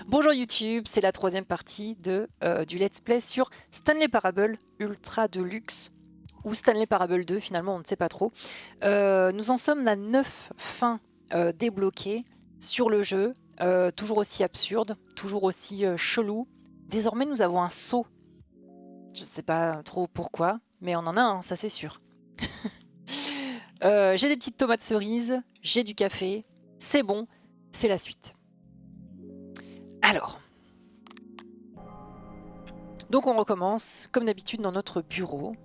Bonjour YouTube, c'est la troisième partie du let's play sur Stanley Parable Ultra Deluxe ou Stanley Parable 2, finalement on ne sait pas trop. Nous en sommes à 9 fins débloquées sur le jeu, toujours aussi absurde, toujours aussi chelou. Désormais nous avons un seau, je ne sais pas trop pourquoi, mais on en a un, ça c'est sûr. J'ai des petites tomates cerises, j'ai du café, c'est bon, c'est la suite. Alors, donc on recommence, comme d'habitude, dans notre bureau.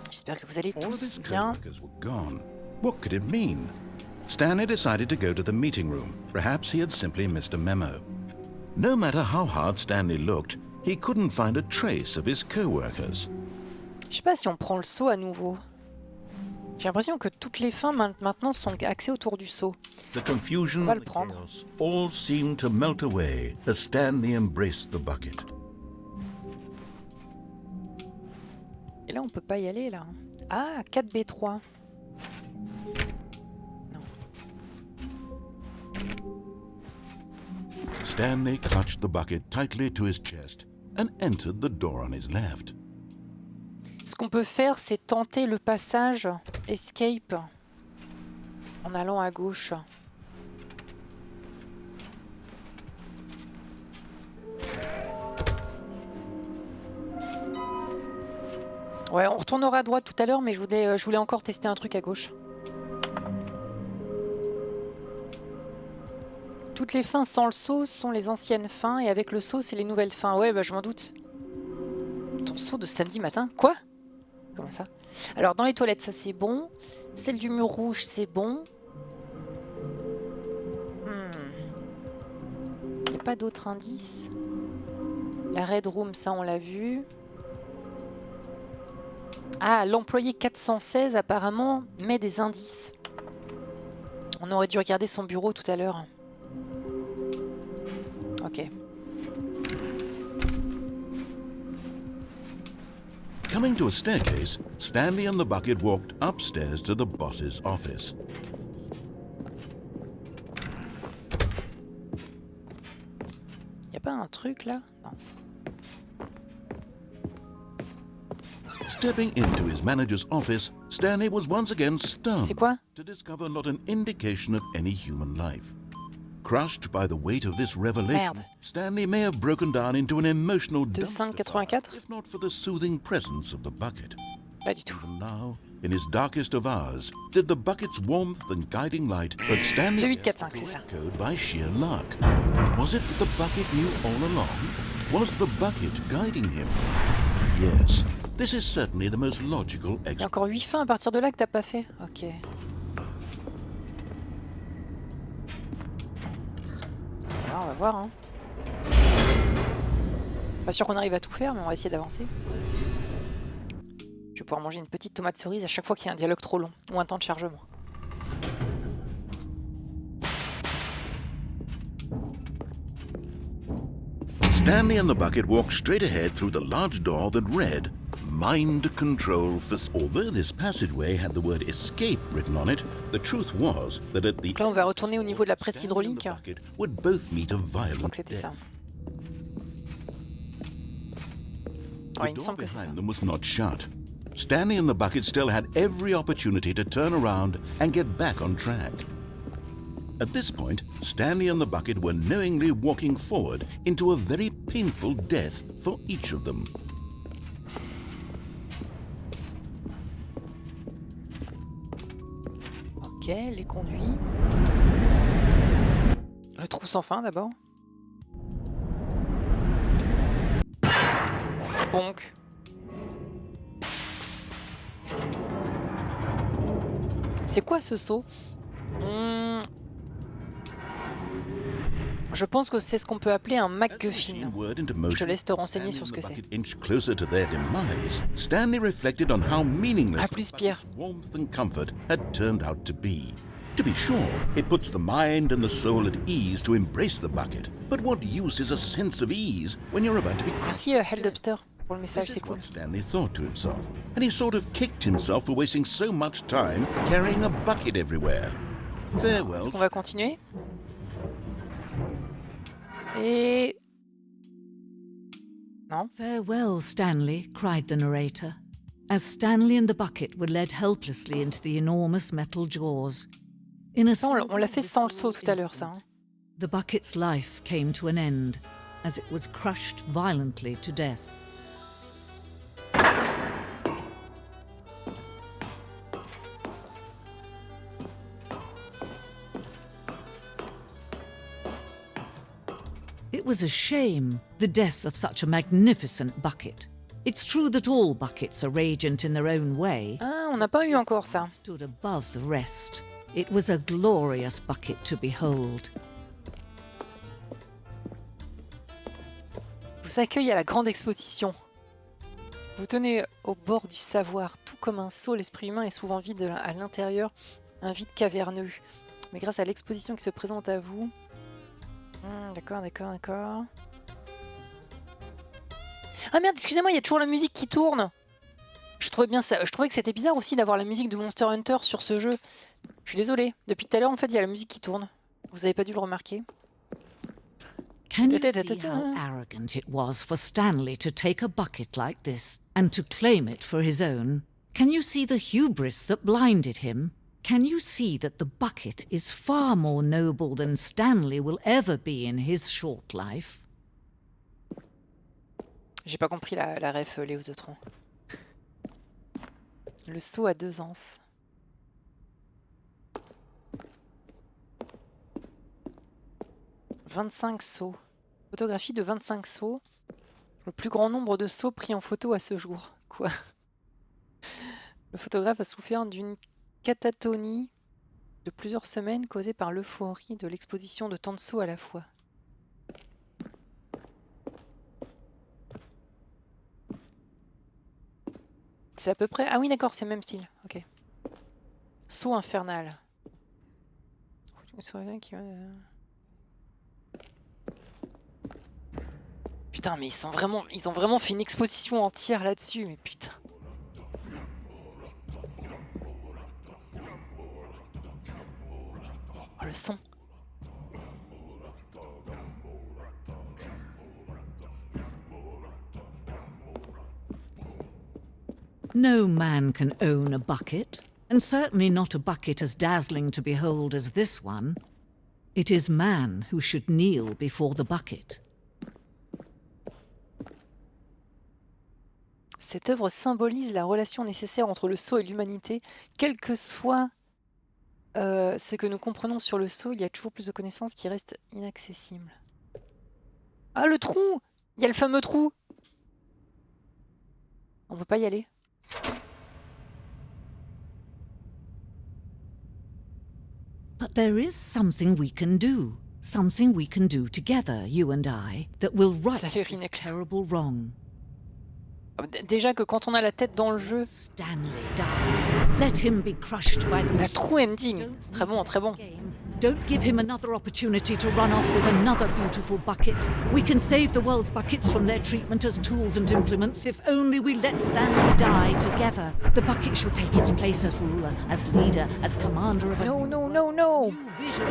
J'espère que vous allez tous bien. What could it mean? Stanley decided to go to the meeting room. Perhaps he had simply missed a memo. No matter how hard Stanley looked, he couldn't find a trace of his co-workers. Je sais pas si on prend le seau à nouveau. J'ai l'impression que toutes les fins maintenant sont axées autour du seau. The confusion and the chaos all seemed to melt away as Stanley embraced the bucket. Et là, on peut pas y aller, là. Ah, 4B3. Non. Stanley clutched the bucket tightly to his chest and entered the door on his left. Ce qu'on peut faire, c'est tenter le passage escape en allant à gauche. Ouais, on retournera à droite tout à l'heure, mais je voulais encore tester un truc à gauche. Toutes les fins sans le seau sont les anciennes fins, et avec le seau, c'est les nouvelles fins. Ouais, bah je m'en doute. Ton seau de samedi matin? Quoi? Comment ça? Alors, dans les toilettes, ça c'est bon. Celle du mur rouge, c'est bon. Il n'y a pas d'autres indices. La Red Room, ça on l'a vu. Ah, l'employé 416 apparemment met des indices. On aurait dû regarder son bureau tout à l'heure. Ok. Coming to a staircase, Stanley and the bucket walked upstairs to the boss's office. Y a pas un truc là? Non. Stepping into his manager's office, Stanley was once again stunned C'est quoi? to discover not an indication of any human life. Crushed by the weight of this revelation, Merde. Stanley may have broken down into an emotional dumpster fire, 2584? if not for the soothing presence of the bucket. Pas du tout. Even now, in his darkest of hours, did the bucket's warmth and guiding light but Stanley 2845, c'est ça. code by sheer luck. Was it that the bucket knew all along? Was the bucket guiding him? Yes, this is certainly the most logical Il y a explanation. encore 8 fins à partir de là que t'as pas fait? Ok. Alors, on va voir, hein. Pas sûr qu'on arrive à tout faire, mais on va essayer d'avancer. Je vais pouvoir manger une petite tomate cerise à chaque fois qu'il y a un dialogue trop long ou un temps de chargement. Stanley and the bucket walked straight ahead through the large door that read, Mind Control Facility. Although this passageway had the word escape written on it, the truth was that at the Donc là, on va retourner au niveau de la presse Stanley and the hydraulique. bucket would both meet a Je crois violent que c'était ça. death. Ouais, The il me door semble que c'est ça. behind them was not shut. Stanley and the bucket still had every opportunity to turn around and get back on track. At this point, Stanley and the bucket were knowingly walking forward into a very painful death for each of them. Ok, les conduits. Le trou sans fin d'abord. Bonk. C'est quoi ce saut? Je pense que c'est ce qu'on peut appeler un MacGuffin. Je te laisse te renseigner sur ce que c'est. Closer to their demise, Stanley reflected on how meaningless À plus, Pierre. warmth and comfort had turned out to be. To be sure, it puts the mind and the soul at ease to embrace the bucket. But what use is a sense of ease when you're about to be crushed? Merci Heldupster pour le message, This c'est is cool. what Stanley thought to himself, and he sort of kicked himself for wasting so much time carrying a bucket everywhere. Farewell. Est-ce qu'on va continuer? Et... Non. Farewell, Stanley, cried the narrator, as Stanley and the bucket were led helplessly into the enormous metal jaws. In a Ça, on l'a fait sans le seau tout à l'heure, ça. Hein. The bucket's life came to an end as it was crushed violently to death. It was a shame, the death of such a magnificent bucket. It's true that all buckets are radiant in their own way. Ah, on n'a pas eu encore ça. Stood above the rest. It was a glorious bucket to behold. Vous accueille à la grande exposition. Vous tenez au bord du savoir, tout comme un seau, l'esprit humain est souvent vide à l'intérieur, un vide caverneux. Mais grâce à l'exposition qui se présente à vous... D'accord. Ah merde, excusez-moi, il y a toujours la musique qui tourne. Je trouvais que c'était bizarre aussi d'avoir la musique de Monster Hunter sur ce jeu. Je suis désolée. Depuis tout à l'heure, en fait, il y a la musique qui tourne. Vous avez pas dû le remarquer. Can you see how arrogant it was for Stanley to take a bucket like this and to claim it for his own? Can you see the hubris that blinded him? Can you see that the bucket is far more noble than Stanley will ever be in his short life? J'ai pas compris la ref, Léo de Tron. Le seau à 2 anses. « 25 seaux. Photographie de 25 seaux. Le plus grand nombre de seaux pris en photo à ce jour. » Quoi? Le photographe a souffert d'une catatonie de plusieurs semaines causée par l'euphorie de l'exposition de tant de seaux à la fois. C'est à peu près... Ah oui, d'accord, c'est le même style. Ok. Saut infernal. Putain, mais ils ont vraiment fait une exposition entière là-dessus, mais putain. Oh, le son. No man can own a bucket, and certainly not a bucket as dazzling to behold as this one. It is man who should kneel before the bucket. Cette œuvre symbolise la relation nécessaire entre le seau et l'humanité. Quel que soit ce que nous comprenons sur le seau, il y a toujours plus de connaissances qui restent inaccessibles. Ah, le trou! Il y a le fameux trou! On peut pas y aller. But there is something we can do. Something we can do together, you and I, that will right this terrible wrong. Déjà que quand on a la tête dans le jeu... Stanley died. Let him be crushed by the... La true ending. Très bon, très bon. Don't give him another opportunity to run off with another beautiful bucket. We can save the world's buckets from their treatment as tools and implements if only we let Stanley die together. The bucket shall take its place as ruler, as leader, as commander of a No. new vision.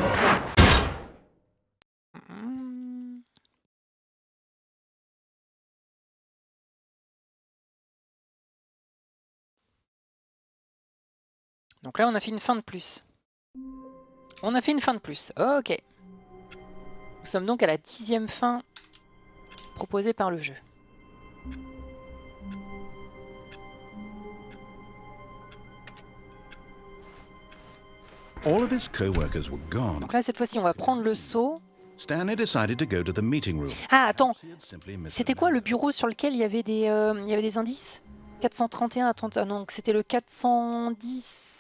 Donc là, on a fait une fin de plus. On a fait une fin de plus. Ok. Nous sommes donc à la 10e fin proposée par le jeu. All of his co-workers were gone. Donc là, cette fois-ci, on va prendre le seau. Stanley decided to go to the meeting room. Ah, attends. C'était quoi le bureau sur lequel il y avait des indices? 431 à 30... Ah non, c'était le 410.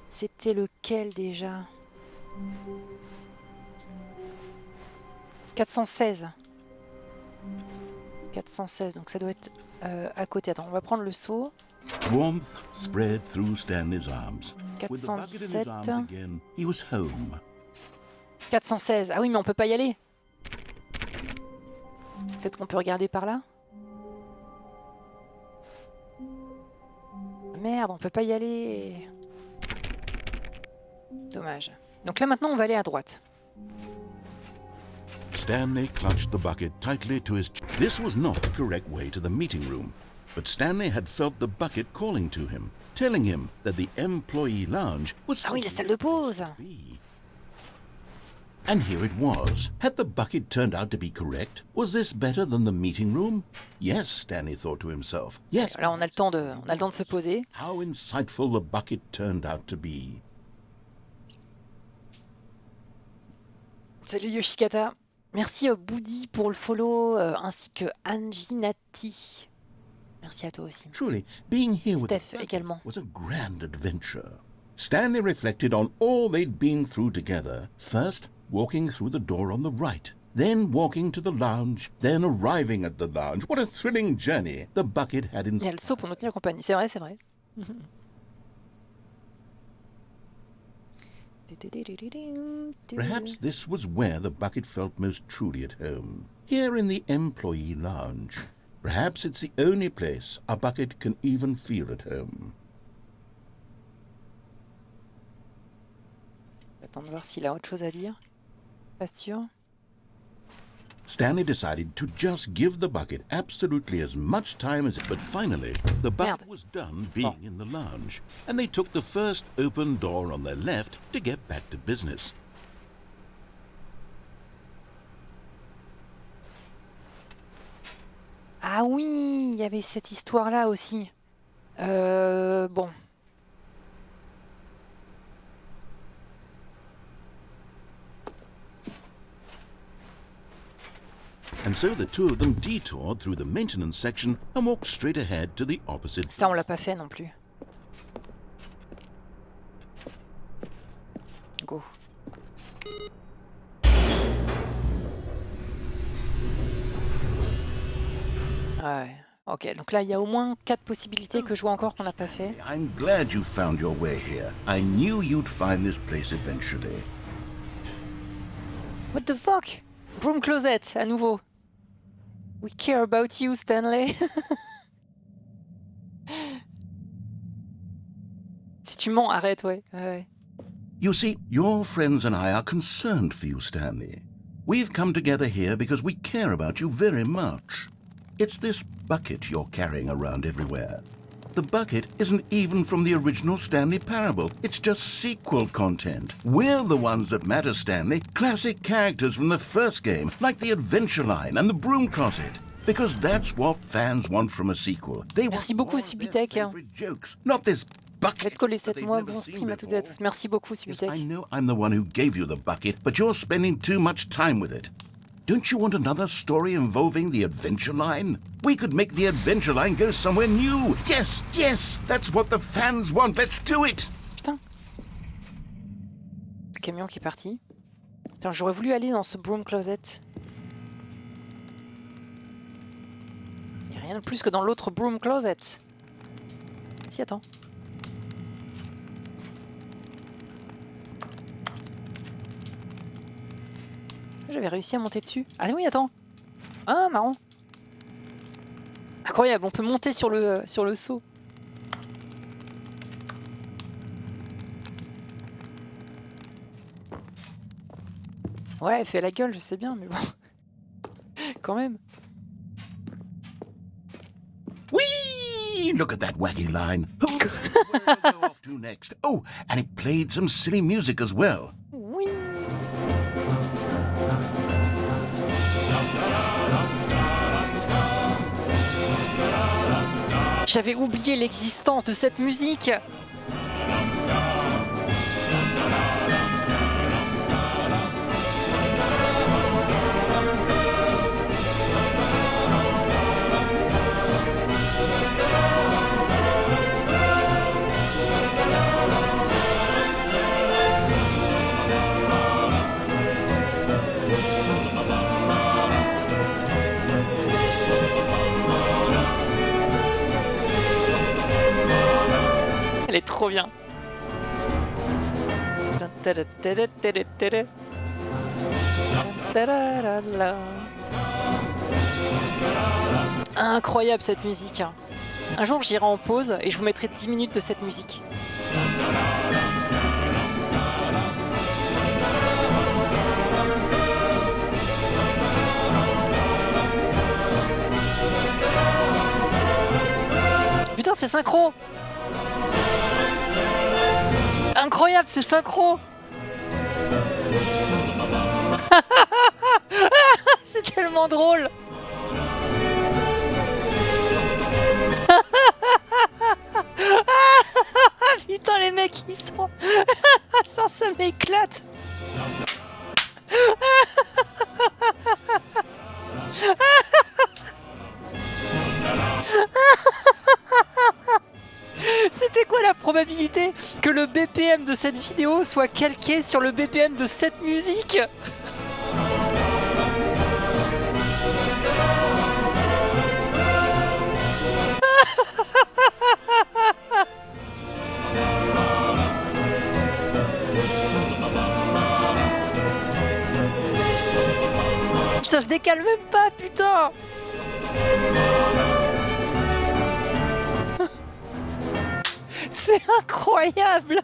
C'était lequel déjà? 416. 416, donc ça doit être à côté. Attends, on va prendre le seau. Warmth spread through Stanley's arms. With the bucket in his 417. arms again, he was home. 416. Ah oui, mais on peut pas y aller. Peut-être qu'on peut regarder par là. Merde, on peut pas y aller. Dommage. Donc là maintenant on va aller à droite. Stanley clutched the bucket tightly to his chest. This was not the correct way to the meeting room, but Stanley had felt the bucket calling to him, telling him that the employee lounge was Ah oui, la salle de pause. And here it was. Had the bucket turned out to be correct? Was this better than the meeting room? Yes, Stanley thought to himself. Yes. Là, on a le temps de se poser. How insightful the bucket turned out to be. Salut Yoshikata. Merci Boudi pour le follow, ainsi que Anginati. Merci à toi aussi. Truly, being here with Steph the bucket également. was a grand adventure. Stanley reflected on all they'd been through together. First, walking through the door on the right, then walking to the lounge, then arriving at the lounge. What a thrilling journey the bucket had in. Il y a le saut pour nous tenir compagnie, c'est vrai, c'est vrai. Perhaps this was where the bucket felt most truly at home. Here in the employee lounge. Perhaps it's the only place a bucket can even feel at home. Attends de voir s'il a autre chose à dire. Pas sûr. Stanley decided to just give the bucket absolutely as much time as. But finally, the bucket was done being in the lounge, and they took the first open door on their left to get back to business. Ah oui, il y avait cette histoire-là aussi. Bon. And so the two of them detoured through the maintenance section and walked straight ahead to the opposite. Ça, on l'a pas fait non plus. Go. Ouais. Ok, donc là, il y a au moins 4 possibilités que je vois encore qu'on n'a pas fait. I'm glad you found your way here. I knew you'd find this place eventually. What the fuck? Broom closet, à nouveau. We care about you, Stanley. Si tu mens, arrête, ouais. You see, your friends and I are concerned for you, Stanley. We've come together here because we care about you very much. It's this bucket you're carrying around everywhere. The bucket isn't even from the original Stanley Parable. It's just sequel content. We're the ones that matter, Stanley. Classic characters from the first game, like the Adventure Line and the Broom Closet. Because that's what fans want from a sequel. They Merci want beaucoup, more of their Subitek. favorite jokes, not this bucket. Let's go les that 7 they've mois. never Bon seen stream à toutes et à before. tous. Merci beaucoup, Yes, Subitek. I know I'm the one who gave you the bucket, but you're spending too much time with it. Don't you want another story involving the Adventure Line? We could make the Adventure Line go somewhere new. Yes, yes, that's what the fans want. Let's do it. Putain. Le camion qui est parti. Putain, j'aurais voulu aller dans ce broom closet. Il n'y a rien de plus que dans l'autre broom closet. Si, attends. J'avais réussi à monter dessus. Ah oui, attends. Ah, marrant. Incroyable, on peut monter sur le seau. Ouais, elle fait la gueule, je sais bien, mais bon. Quand même. Whee! Look at that wacky line. Who knows where it'll go off to next? Oh, and it played some silly music as well. Oui. J'avais oublié l'existence de cette musique. Elle est trop bien. Incroyable cette musique. Un jour j'irai en pause et je vous mettrai 10 minutes de cette musique. c'est synchro. Incroyable, c'est synchro. C'est tellement drôle. Putain, les mecs, ils sont... ça m'éclate. C'était quoi la probabilité que le BPM de cette vidéo soit calqué sur le BPM de cette musique? Ça se décale même pas, putain. C'est incroyable.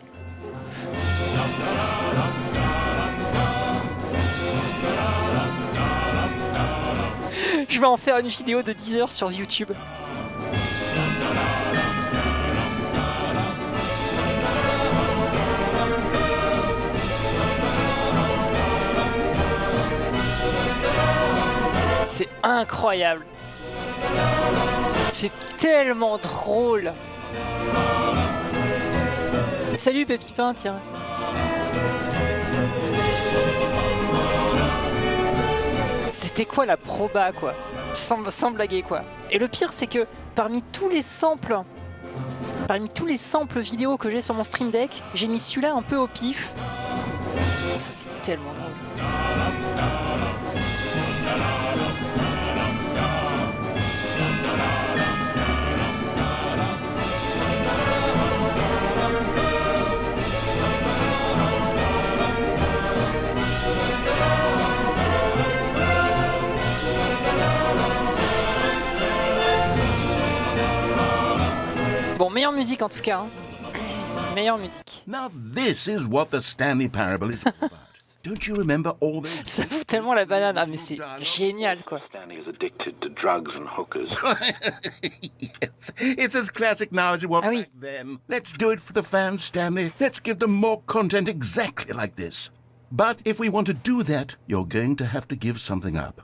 Je vais en faire une vidéo de 10 heures sur YouTube. C'est incroyable. C'est tellement drôle. Salut Pépipin, tiens. C'était quoi la proba, quoi, sans blaguer, quoi. Et le pire, c'est que parmi tous les samples vidéo que j'ai sur mon Stream Deck, j'ai mis celui-là un peu au pif. Ça, c'est tellement drôle. Bon, meilleure musique en tout cas. Hein. Meilleure musique. Now this is what the Stanley Parable is all about. Don't you remember all those... Ça fout tellement la banane. Ah, mais c'est génial, quoi. Stanley is addicted to drugs and hookers. Yes, it's as classic now as it was back then. Let's do it for the fans, Stanley. Let's give them more content exactly like this. But if we want to do that, you're going to have to give something up.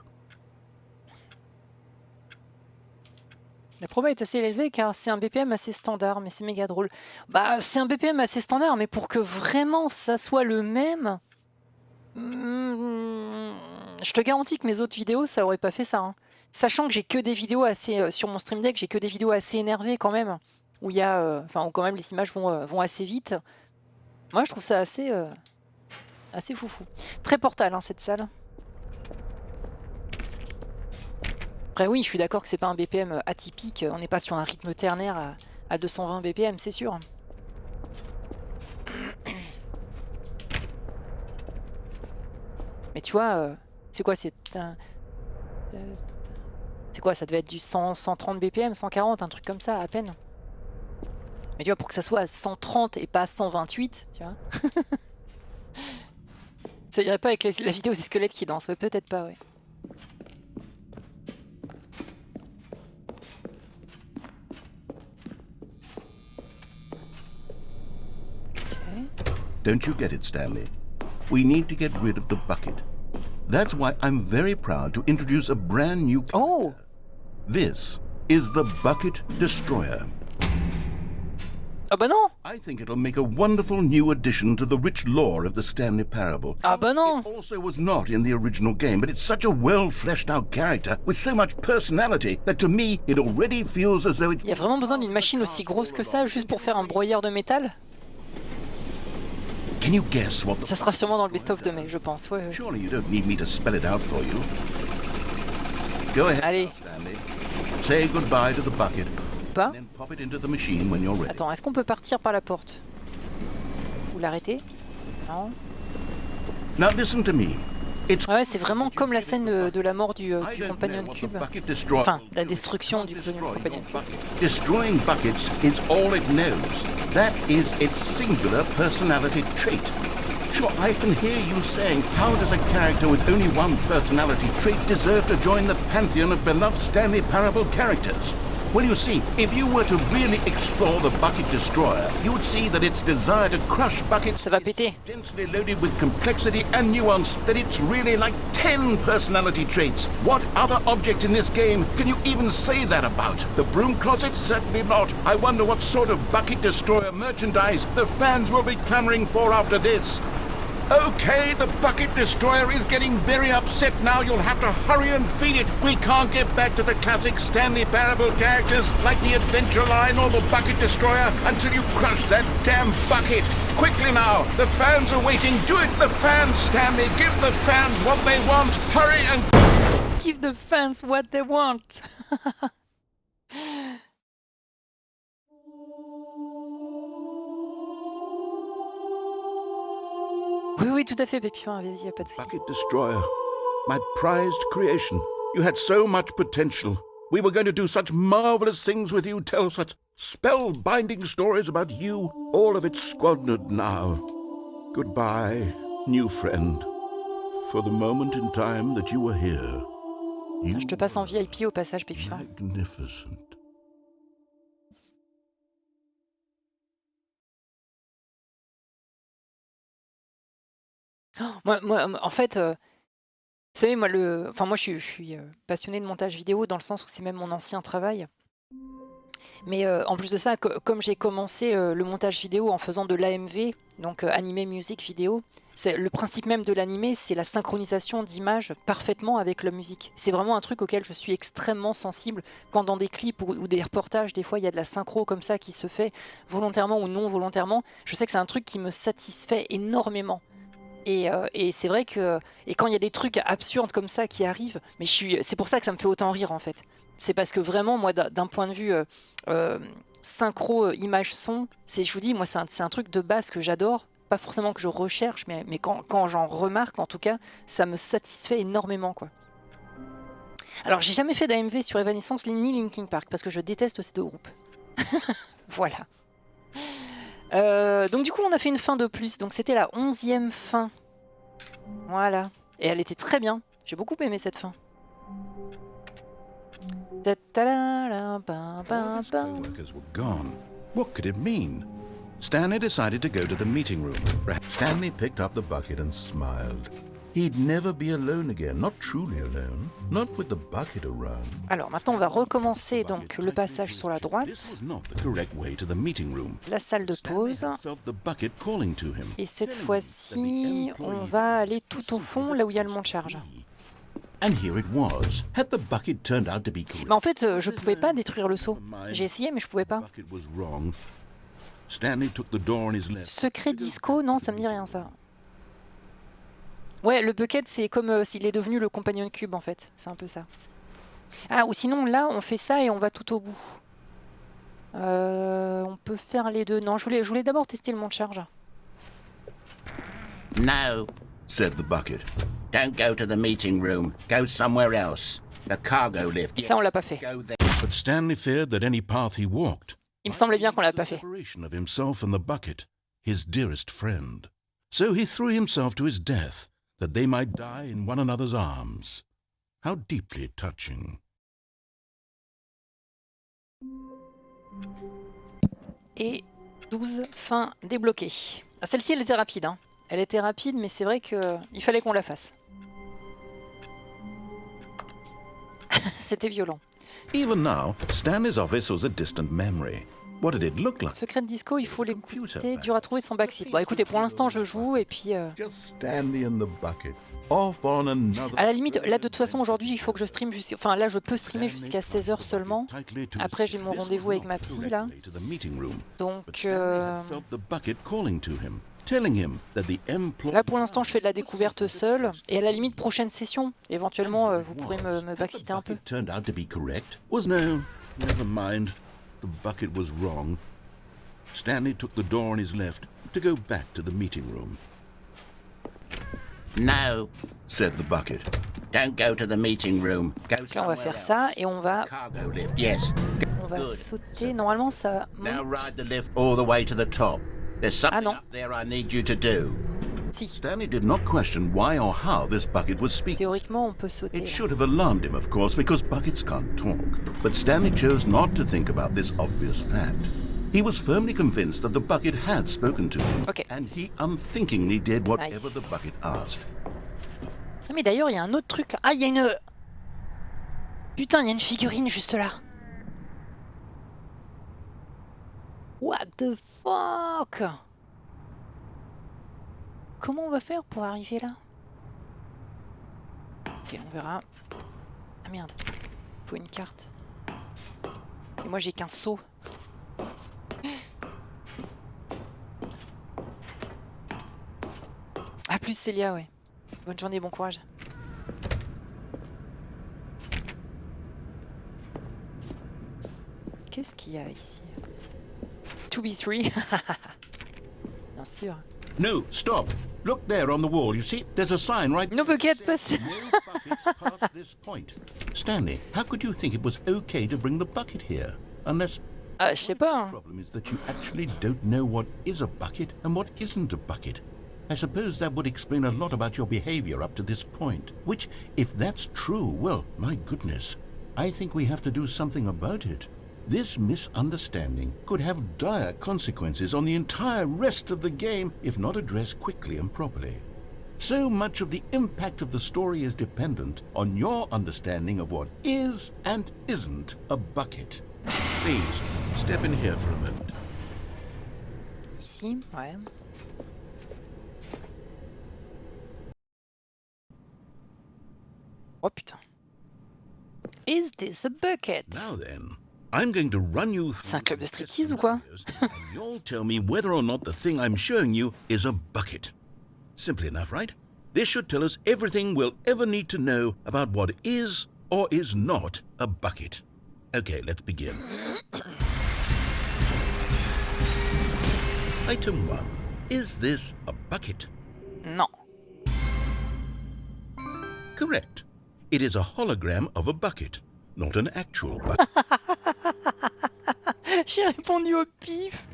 La proba est assez élevée car c'est un BPM assez standard, mais c'est méga drôle. Bah, c'est un BPM assez standard, mais pour que vraiment ça soit le même, je te garantis que mes autres vidéos, ça aurait pas fait ça. Hein. Sachant que j'ai que des vidéos assez sur mon Stream Deck, j'ai que des vidéos assez énervées quand même, où il y a, où quand même les images vont assez vite. Moi, je trouve ça assez foufou. Très Portal, hein, cette salle. Après oui, je suis d'accord que c'est pas un BPM atypique, on n'est pas sur un rythme ternaire à 220 BPM, c'est sûr. Mais tu vois, c'est quoi, c'est quoi, ça devait être du 130 BPM, 140, un truc comme ça, à peine. Mais tu vois, pour que ça soit à 130 et pas à 128, tu vois. Ça irait pas avec la vidéo des squelettes qui dansent, ouais, peut-être pas, ouais. Don't you get it, Stanley? We need to get rid of the bucket. That's why I'm very proud to introduce a brand new character. Oh! This is the Bucket Destroyer. Ah bah non! I think it'll make a wonderful new addition to the rich lore of the Stanley Parable. Ah bah non! It also was not in the original game, but it's such a well-fleshed-out character with so much personality that to me it already feels as though it... Y a vraiment besoin d'une machine aussi grosse que ça juste pour faire un broyeur de métal? Can you guess what the... Ça sera sûrement dans le best-of de mai, je pense. Ouais, ouais. Surely you don't need me to spell it out for you. Go ahead, Allez. Stanley. Say goodbye to the bucket. Pas. And then pop it into the machine when you're ready. Attends, est-ce qu'on peut partir par la porte? Ou l'arrêter? Non. Now listen to me. It's Ouais, c'est vraiment comme la scène de la mort du Companion Cube. Enfin, la destruction du Companion Cube. Destroying buckets is all it knows. That is its singular personality trait. Sure, I can hear you saying, how does a character with only one personality trait deserve to join the pantheon of beloved Stanley Parable characters? Well, you see, if you were to really explore the bucket destroyer, you would see that its desire to crush buckets Ça va péter. is densely loaded with complexity and nuance, that it's really like 10 personality traits. What other object in this game can you even say that about? The broom closet? Certainly not. I wonder what sort of bucket destroyer merchandise the fans will be clamoring for after this. Okay, the bucket destroyer is getting very upset now. You'll have to hurry and feed it. We can't get back to the classic Stanley Parable characters like the Adventure Line or the bucket destroyer until you crush that damn bucket. Quickly now, the fans are waiting. Do it, the fans, Stanley. Give the fans what they want. Hurry and... Give the fans what they want. Oui, tout à fait, Pépin, vas-y, y a pas de souci. Bucket destroyer, my prized creation. You had so much potential. We were going to do such marvelous things with you, tell such spellbinding stories about you. All of it squandered now. Goodbye, new friend. For the moment in time that you were here. Je te passe en VIP au passage, Pépin. Magnificent. Moi, en fait, vous savez, moi, moi je suis passionnée de montage vidéo dans le sens où c'est même mon ancien travail. Mais en plus de ça, comme j'ai commencé le montage vidéo en faisant de l'AMV, donc animé, musique, vidéo, le principe même de l'animé, c'est la synchronisation d'images parfaitement avec la musique. C'est vraiment un truc auquel je suis extrêmement sensible quand dans des clips ou des reportages, des fois il y a de la synchro comme ça qui se fait volontairement ou non volontairement. Je sais que c'est un truc qui me satisfait énormément. Et c'est vrai que quand il y a des trucs absurdes comme ça qui arrivent, mais c'est pour ça que ça me fait autant rire en fait. C'est parce que vraiment, moi, d'un point de vue synchro, image, son, je vous dis, moi, c'est un truc de base que j'adore. Pas forcément que je recherche, mais quand j'en remarque, en tout cas, ça me satisfait énormément, quoi. Alors, j'ai jamais fait d'AMV sur Evanescence ni Linkin Park, parce que je déteste ces deux groupes. Voilà. Donc du coup on a fait une fin de plus, donc c'était la 11e fin. Voilà, et elle était très bien, j'ai beaucoup aimé cette fin. All his co-workers were gone. What could it mean? Stanley decided to go to the meeting room. Stanley picked up the bucket and smiled. He'd never be alone again, not truly alone, not with the bucket around. Alors maintenant on va recommencer donc le passage sur la droite, la salle de pause, et cette fois-ci on va aller tout au fond là où il y a le monte-charge. And here it was. Had the bucket turned out to be correct? Mais en fait je pouvais pas détruire le seau, j'ai essayé mais je pouvais pas. Secret disco, non ça me dit rien ça. Ouais, le bucket, c'est comme s'il est devenu le compagnon cube, en fait. C'est un peu ça. Ah, ou sinon, là, on fait ça et on va tout au bout. On peut faire les deux. Non, je voulais d'abord tester le monte-charge. No, said the bucket. Don't go to the meeting room. Go somewhere else. The cargo lift. Ça, on l'a pas fait. But Stanley feared that any path he walked. Il me semblait bien qu'on l'a pas fait. Of himself and the bucket, his dearest friend. So he threw himself to his death, that they might die in one another's arms. How deeply touching. Et 12 fins débloquées. Ah, celle-ci, elle était rapide. Hein. Elle était rapide, mais c'est vrai qu'il fallait qu'on la fasse. C'était violent. Even now, Stanley's office was a distant memory. What did it look like? Secret disco, il faut l'écouter, dur à trouver son backseat. Bon écoutez, pour l'instant je joue et puis... À la limite, là de toute façon aujourd'hui il faut que je stream jusqu'à... Enfin là je peux streamer jusqu'à 16h seulement. Après j'ai mon rendez-vous avec ma psy là. Donc... Là pour l'instant je fais de la découverte seule. Et à la limite prochaine session, éventuellement vous pourrez me backseater un peu. The bucket was wrong. Stanley took the door on his left to go back to the meeting room. No, said the bucket. Don't go to the meeting room. Go on va faire ça et on va... Cargo lift, yes. On va sauter. Normalement ça monte. Now ride the lift all the way to the top. There's something up there I need you to do. Si. Stanley did not question why or how this bucket was speaking. Théoriquement, on peut sauter. It Là. should have alarmed him, of course, because buckets can't talk. But Stanley chose not to think about this obvious fact. He was firmly convinced that the bucket had spoken to him, Ok. and he unthinkingly did whatever Nice. the bucket asked. Ah, mais d'ailleurs, il y a un autre truc. Ah, il y a une... Putain, il y a une figurine juste là. What the fuck? Comment on va faire pour arriver là? Ok, on verra. Ah merde. Faut une carte. Et moi j'ai qu'un seau. Ah plus Célia, ouais. Bonne journée, bon courage. Qu'est-ce qu'il y a ici? 2B3. Bien sûr. No, stop. Look there on the wall. You see, there's a sign right No bucket pass. No buckets past this point. Stanley, how could you think it was okay to bring the bucket here? Unless Ah, je sais pas. the Hein. problem is that you actually don't know what is a bucket and what isn't a bucket. I suppose that would explain a lot about your behavior up to this point. Which, if that's true, well, my goodness, I think we have to do something about it. This misunderstanding could have dire consequences on the entire rest of the game if not addressed quickly and properly. So much of the impact of the story is dependent on your understanding of what is and isn't a bucket. Please, step in here for a moment. Ici, ouais. Oh putain. Is this a bucket? Now then, I'm going to run you through C'est un club de the striptease ou quoi? scenarios, and you'll tell me whether or not the thing I'm showing you is a bucket. Simple enough, right? This should tell us everything we'll ever need to know about what is or is not a bucket. Okay, let's begin. Item 1. Is this a bucket? Non. Correct. It is a hologram of a bucket, not an actual bucket. J'ai répondu au pif.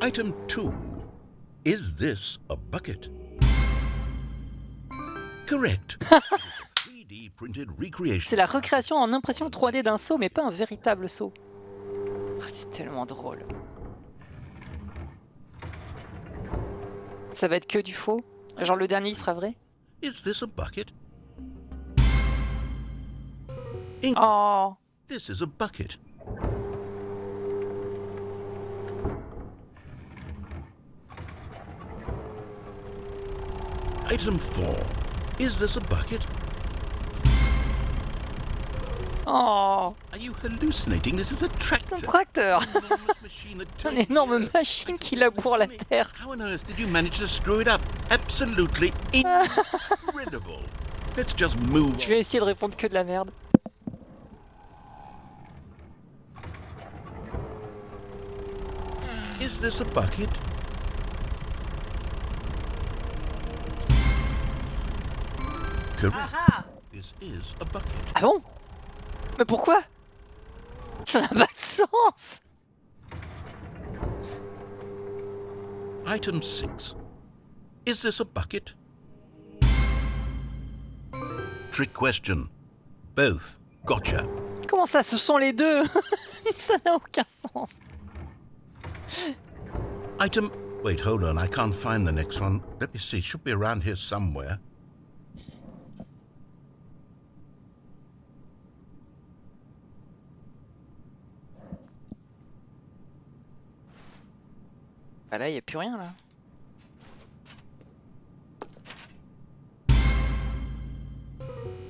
Item 2. Is this a bucket? Correct. It is a 3D printed recreation. C'est la recréation en impression 3D d'un seau, mais pas un véritable seau. Oh, c'est tellement drôle. Ça va être que du faux. Genre le dernier il sera vrai. Is this a bucket? Oh. This is a bucket. Item 4. Is this a bucket? Oh. Are you hallucinating? This is a tractor. C'est un tracteur. An enormous machine that Un turns énorme the earth. machine qui laboure la terre. How on earth did you manage to screw it up? Absolutely incredible. Let's just move Je on. vais essayer de répondre que de la merde. Is this a bucket? Correct. This is a bucket. Ah bon? Mais pourquoi? Ça n'a pas de sens. Item 6. Is this a bucket? Trick question. Both. Gotcha. Comment ça, ce sont les deux? Ça n'a aucun sens. Item... Wait, hold on. I can't find the next one. Let me see. It should be around here somewhere. Bah là, il n'y a plus rien là.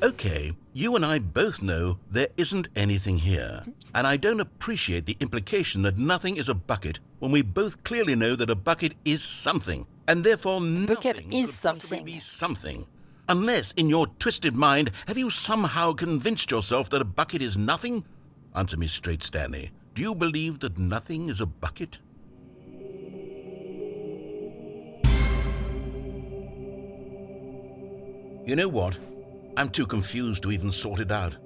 Okay, you and I both know there isn't anything here. And I don't appreciate the implication that nothing is a bucket when we both clearly know that a bucket is something. And therefore Bucket nothing is could possibly something. be something. Unless, in your twisted mind, have you somehow convinced yourself that a bucket is nothing? Answer me straight, Stanley. Do you believe that nothing is a bucket? You know what? I'm too confused to even sort it out.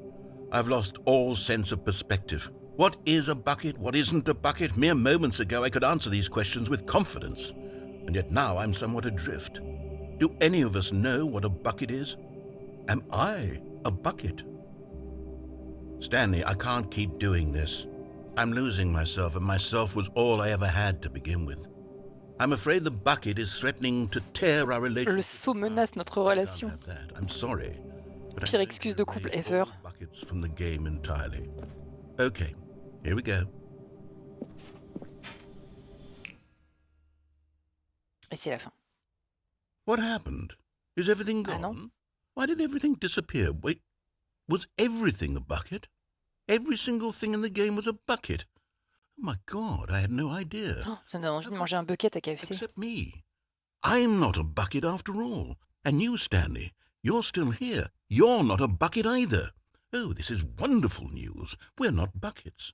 I've lost all sense of perspective. What is a bucket? What isn't a bucket? Mere moments ago I could answer these questions with confidence, and yet now I'm somewhat adrift. Do any of us know what a bucket is? Am I a bucket? Stanley, I can't keep doing this. I'm losing myself, and myself was all I ever had to begin with. I'm afraid the bucket is threatening to tear our relationship. Le seau menace notre relation. I'm sorry. But Pire excuse de couple ever. Buckets from the game entirely. Okay, here we go. Et c'est la fin. What happened? Is everything Ah gone? non. Why did everything disappear? Wait, was everything a bucket? Every single thing in the game was a bucket. Oh my God, I had no idea. Oh, ça me donne envie de manger un bucket à KFC. Except me. I'm not a bucket after all. And you, Stanley, you're still here. You're not a bucket either. Oh, this is wonderful news. We're not buckets.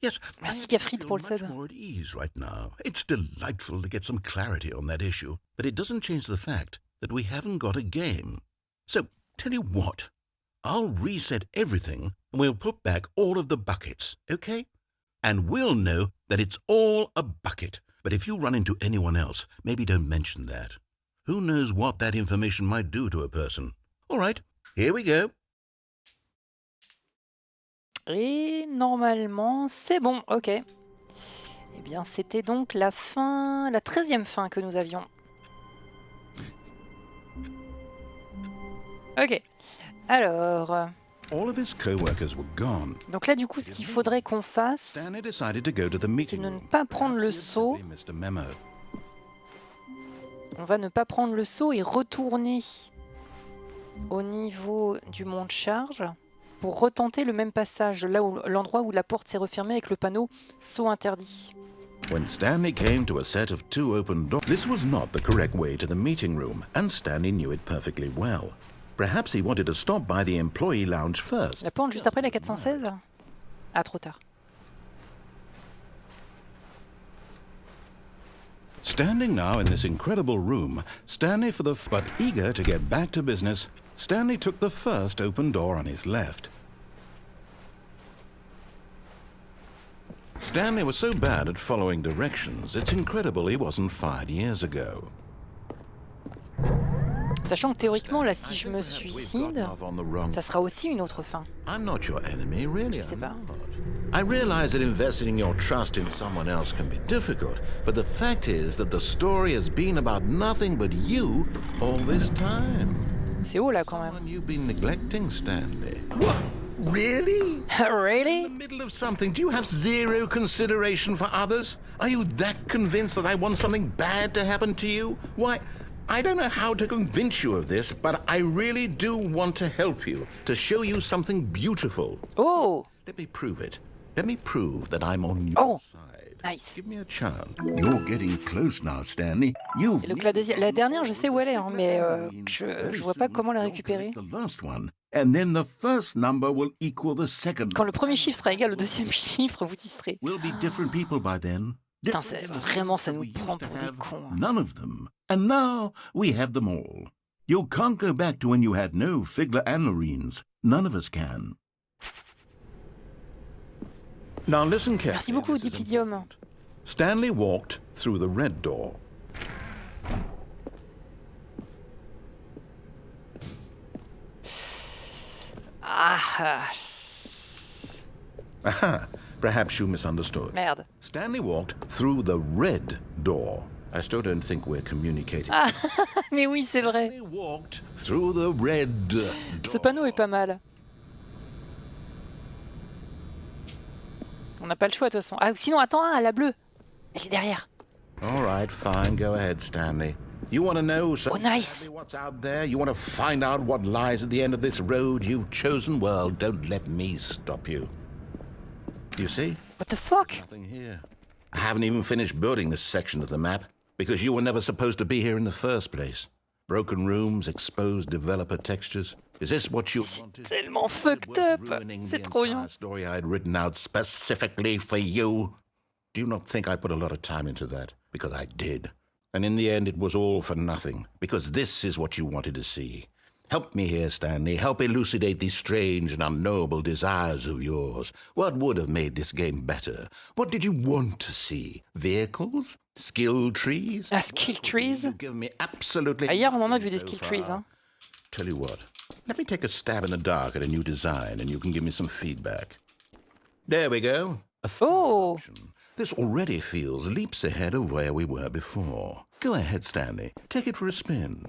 Yes, Merci I Gafrite feel pour le much sub. more at ease right now. It's delightful to get some clarity on that issue, but it doesn't change the fact that we haven't got a game. So, tell you what, I'll reset everything and we'll put back all of the buckets, okay? And we'll know that it's all a bucket. But if you run into anyone else, maybe don't mention that. Who knows what that information might do to a person? All right, here we go. Et normalement, c'est bon, ok. Eh bien, c'était donc la fin, la 13e fin que nous avions. Ok, alors... All of his co-workers were gone. Donc là, du coup, ce qu'il faudrait qu'on fasse, Stanley decided to go to the c'est meeting de ne room. pas prendre le Perhaps he had seau. simply missed a memo. On va ne pas prendre le seau et retourner au niveau du mont de charge pour retenter le même passage, là où l'endroit où la porte s'est refermée avec le panneau « Saut interdit ». When Stanley came to a set of 2 open doors, this was not the correct way to the meeting room, and Stanley knew it perfectly well. Perhaps he wanted to stop by the employee lounge first. La porte juste après la 416 ? Ah, trop tard. Standing now in this incredible room, Stanley but eager to get back to business, Stanley took the first open door on his left. Stanley was so bad at following directions, it's incredible he wasn't fired years ago. Sachant que théoriquement, là, si je me suicide, ça sera aussi une autre fin. I'm not your enemy, really. Je sais pas. I realize that investing your trust in someone else can be difficult, but the fact is that the story has been about nothing but you all this time. C'est haut là quand même. Someone you've been neglecting, Stanley. What? Really? Really? In the middle of something, do you have zero consideration for others? Are you that convinced that I want something bad to happen to you? Why, I don't know how to convince you of this, but I really do want to help you, to show you something beautiful. Oh! Let me prove it. Let me prove that I'm on your side. Nice. Give me a chance. You're getting close now, Stanley. You've Et donc la dernière, je sais où elle est, hein, mais je vois pas comment la récupérer. the last one, and then the first number will equal the second. Quand le premier chiffre sera égal au deuxième chiffre, vous y serez. We'll be different people by then. Putain, vraiment, ça nous prend pour des cons. Hein. None of them. And now we have them all. You can't go back to when you had no Figler and Marines. None of us can. Now listen carefully. Merci beaucoup, This is Diplidium. important. Stanley walked through the red door. Ah, Aha, perhaps you misunderstood. merde. Stanley walked through the red door. I still don't think we're communicating. Mais oui, c'est vrai. Stanley walked through the red door. Ce panneau est pas mal. On n'a pas le choix de toute façon. Ah, sinon, attends, la bleue. Elle est derrière. All right, fine. Go ahead, Stanley. You want to know nice. what's out there? You want to find out what lies at the end of this road you've chosen? Well, don't let me stop you. You see? What the fuck? Nothing here. I haven't even finished building this section of the map because you were never supposed to be here in the first place. Broken rooms, exposed developer textures. Is this what you wanted? Tellement fucked up. C'est trop bien. Entire story I had written out specifically for you. Do you not think I put a lot of time into that? Because I did. And in the end, it was all for nothing. Because this is what you wanted to see. Help me here, Stanley. Help elucidate these strange and unknowable desires of yours. What would have made this game better? What did you want to see? Vehicles? Skill trees? Ah, skill trees? You give me absolutely Hier, on en a vu des so skill far. trees. Hein. Tell you what, let me take a stab in the dark at a new design and you can give me some feedback. There we go. A Oh! option. This already feels leaps ahead of where we were before. Go ahead, Stanley. Take it for a spin.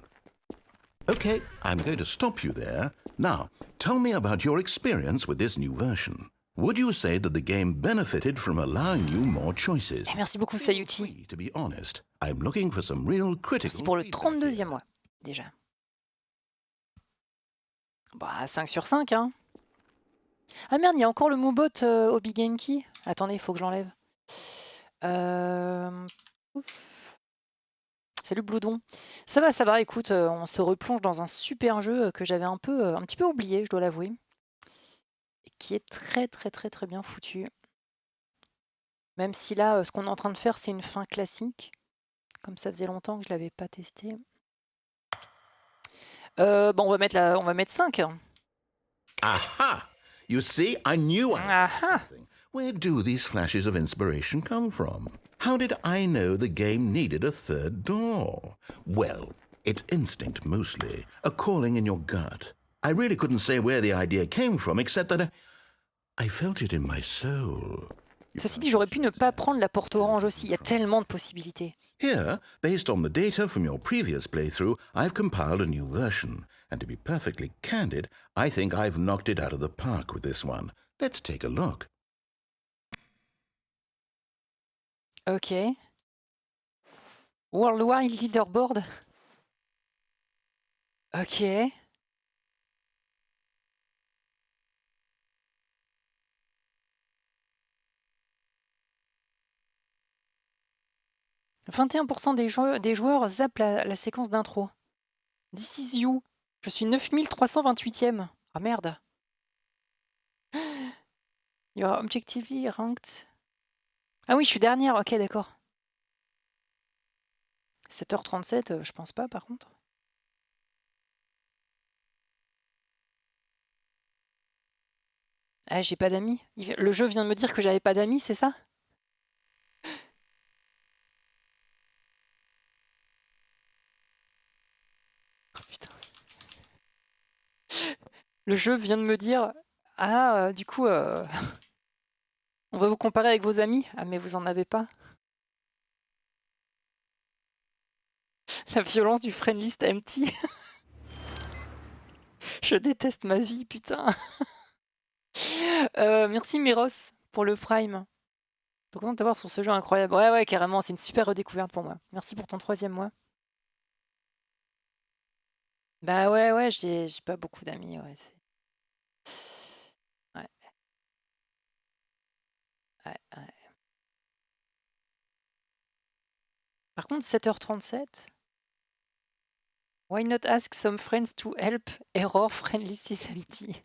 Okay, I'm going to stop you there. Now, tell me about your experience with this new version. Would you say that the game benefited from allowing you more choices? Eh, merci beaucoup, Sayuti. To be honest, I'm looking for some real critical C'est pour le feedback 32e here. mois, déjà. Bah, 5 sur 5, hein. Ah merde, il y a encore le Moobot Obi Genki. Attendez, il faut que je l'enlève. Ouf. Salut Bloudon. Ça va, écoute, on se replonge dans un super jeu que j'avais un petit peu oublié, je dois l'avouer. Et qui est très bien foutu. Même si là, ce qu'on est en train de faire, c'est une fin classique. Comme ça faisait longtemps que je l'avais pas testé. Bon, on va mettre 5. Aha! You see, I knew I Aha! had something. Where do these flashes of inspiration come from? How did I know the game needed a third door? Well, it's instinct mostly, a calling in your gut. I really couldn't say where the idea came from, except that I felt it in my soul. Ceci dit, j'aurais pu ne pas prendre la porte orange aussi. Il y a tellement de possibilités. Here, based on the data from your previous playthrough, I've compiled a new version. And to be perfectly candid, I think I've knocked it out of the park with this one. Let's take a look. Ok. Worldwide Leaderboard. Ok. « 21% des joueurs zappent la séquence d'intro. This is you. Je suis 9328e. Ah merde. You are objectively ranked. Ah oui, je suis dernière. Ok, d'accord. 7h37, je pense pas par contre. Ah, j'ai pas d'amis. Le jeu vient de me dire que j'avais pas d'amis, c'est ça? Oh putain. Le jeu vient de me dire, ah, du coup, on va vous comparer avec vos amis. Ah, mais vous en avez pas. La violence du friend list empty. Je déteste ma vie, putain. Merci Miros pour le Prime. Donc content de t'avoir sur ce jeu incroyable. Ouais, carrément, c'est une super redécouverte pour moi. Merci pour ton 3e mois. Bah ouais, j'ai pas beaucoup d'amis. Ouais. Par contre, 7h37. Why not ask some friends to help? Error friendly is empty.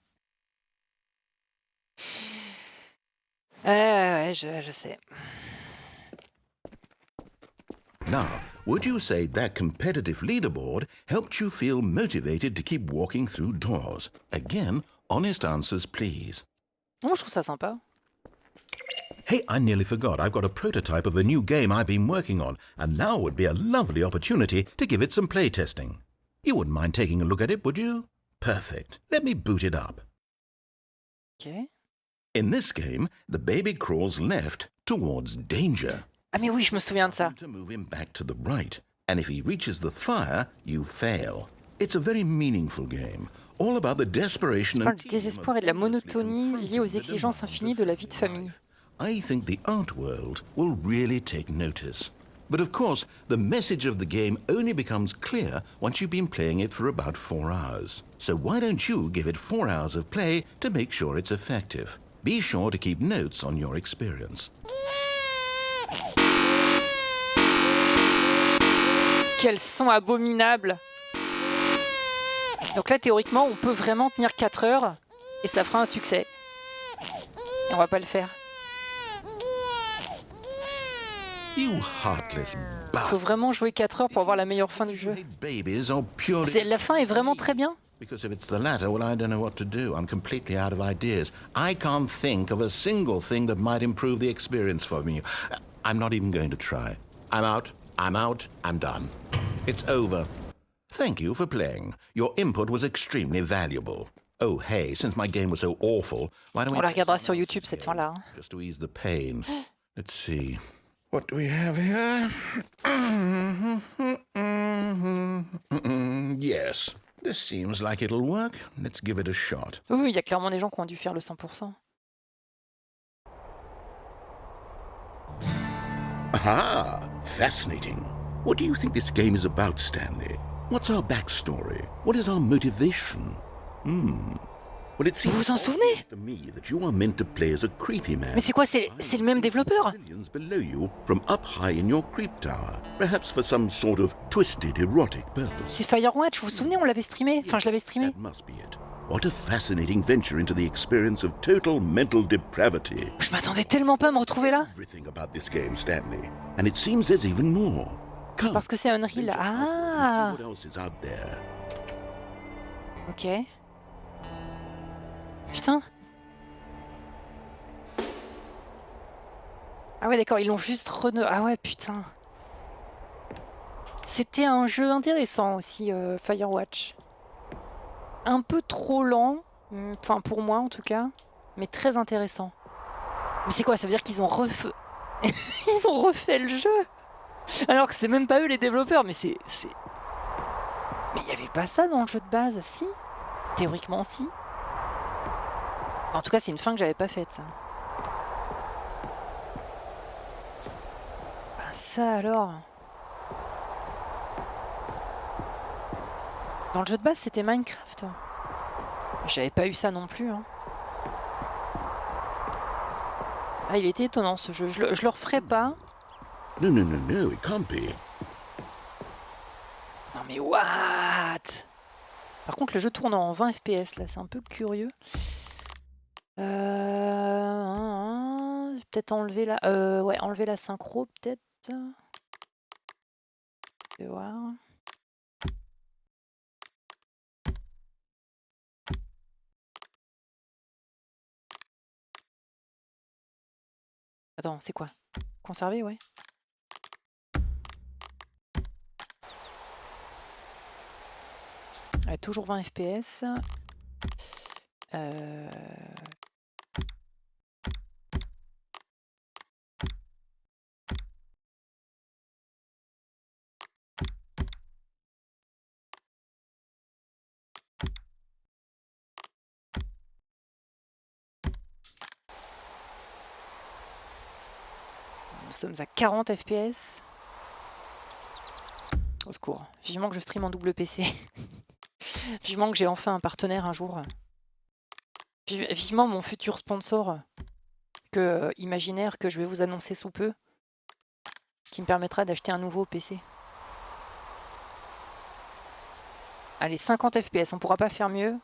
Ouais, je sais. Now, would you say that competitive leaderboard helped you feel motivated to keep walking through doors? Again, honest answers, please. Oh, je trouve ça sympa. Hey, I nearly forgot. I've got a prototype of a new game I've been working on, and now would be a lovely opportunity to give it some playtesting. You wouldn't mind taking a look at it, would you? Perfect. Let me boot it up. Ok. In this game, the baby crawls left towards danger. Ah mais oui, je me souviens de ça. To move him back to the right, and if he reaches the fire, you fail. It's a very meaningful game, all about the desperation Je parle and du désespoir et de la monotonie liée aux exigences infinies de la vie de famille. I think the art world will really take notice. But of course, the message of the game only becomes clear once you've been playing it for about 4 hours. So why don't you give it 4 hours of play to make sure it's effective? Be sure to keep notes on your experience. Quel son abominable! Donc là, théoriquement, on peut vraiment tenir 4 heures et ça fera un succès. Et on va pas le faire. You heartless Il faut vraiment jouer 4 heures pour avoir la meilleure fin du jeu. babies are purely... La fin est vraiment très bien. Because if it's the latter, well, I don't know what to do. I'm completely out of ideas. I can't think of a single thing that might improve the experience for me. I'm not even going to try. I'm out. I'm done. It's over. Thank you for playing. Your input was extremely valuable. Oh, hey, since my game was so awful, why don't we... On la regardera sur YouTube, cette fin-là. Just to ease the pain. Let's see. What do we have here? Yes. This seems like it'll work. Let's give it a shot. Oui, il y a clairement des gens qui ont dû faire le 100%. Aha! Fascinating. What do you think this game is about, Stanley? What's our backstory? What is our motivation? Well, it seems Vous vous en souvenez? to me that you are meant to play as a creepy man. Mais c'est quoi? C'est le même développeur? Millions below you from up high in your creep tower, perhaps for some sort of twisted erotic purpose. C'est Firewatch, vous vous souvenez? On l'avait streamé. Enfin, je l'avais streamé. That must be it. What a fascinating venture into the experience of total mental depravity. Je m'attendais tellement pas à me retrouver là. Everything about this game, Stanley, and it seems there's even more. Come, Parce que c'est Unreal. venture out Ah! and see what else is out there. Ok. Putain. Ah ouais, d'accord, ils l'ont juste Ah ouais, putain. C'était un jeu intéressant aussi, Firewatch. Un peu trop lent, enfin pour moi en tout cas, mais très intéressant. Mais c'est quoi? Ça veut dire qu'ils ont ils ont refait le jeu? Alors que c'est même pas eux les développeurs, mais c'est... Mais il y avait pas ça dans le jeu de base, si? Théoriquement, si. En tout cas, c'est une fin que j'avais pas faite, ça. Ah, ça alors. Dans le jeu de base, c'était Minecraft. J'avais pas eu ça non plus. Hein. Ah, il était étonnant ce jeu. Je le referai pas. No, it can't be. Non mais what? Par contre, le jeu tourne en 20 FPS là, c'est un peu curieux. Peut-être enlever la... ouais, enlever la synchro, peut-être. Je vais voir. Attends, c'est quoi? Conserver, ouais. Ouais, toujours 20 FPS. Nous sommes à 40 FPS. Au secours. Vivement que je stream en double PC. Vivement que j'ai enfin un partenaire un jour. Vivement mon futur sponsor imaginaire que je vais vous annoncer sous peu, qui me permettra d'acheter un nouveau PC. Allez, 50 FPS, on pourra pas faire mieux.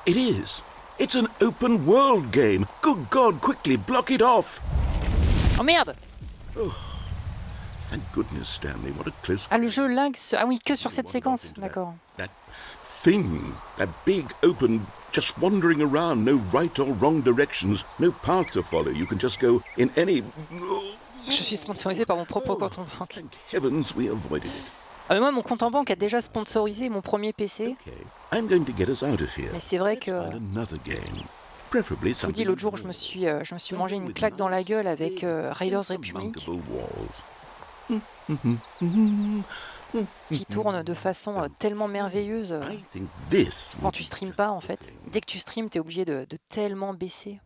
It is. It's an open world game. Good God, quickly block it off. Oh merde! Thank goodness, Stanley. What a close... Ah, le jeu lag... Ah oui, que sur cette séquence. D'accord. That thing, that big open, just wandering around, no right or wrong directions, no path to follow. You can just go in any... Je suis sponsorisé par mon propre compte en banque. Thank heavens we avoided it. Ah mais moi, mon compte en banque a déjà sponsorisé mon premier PC. Okay, I'm going to get us out of here. Mais c'est vrai que... Find another game. Preferably Je vous dis, l'autre jour, je me suis mangé une claque dans la gueule avec Raiders Republic, qui tourne de façon tellement merveilleuse quand tu streames pas, en fait. Dès que tu streames, t'es obligé de tellement baisser.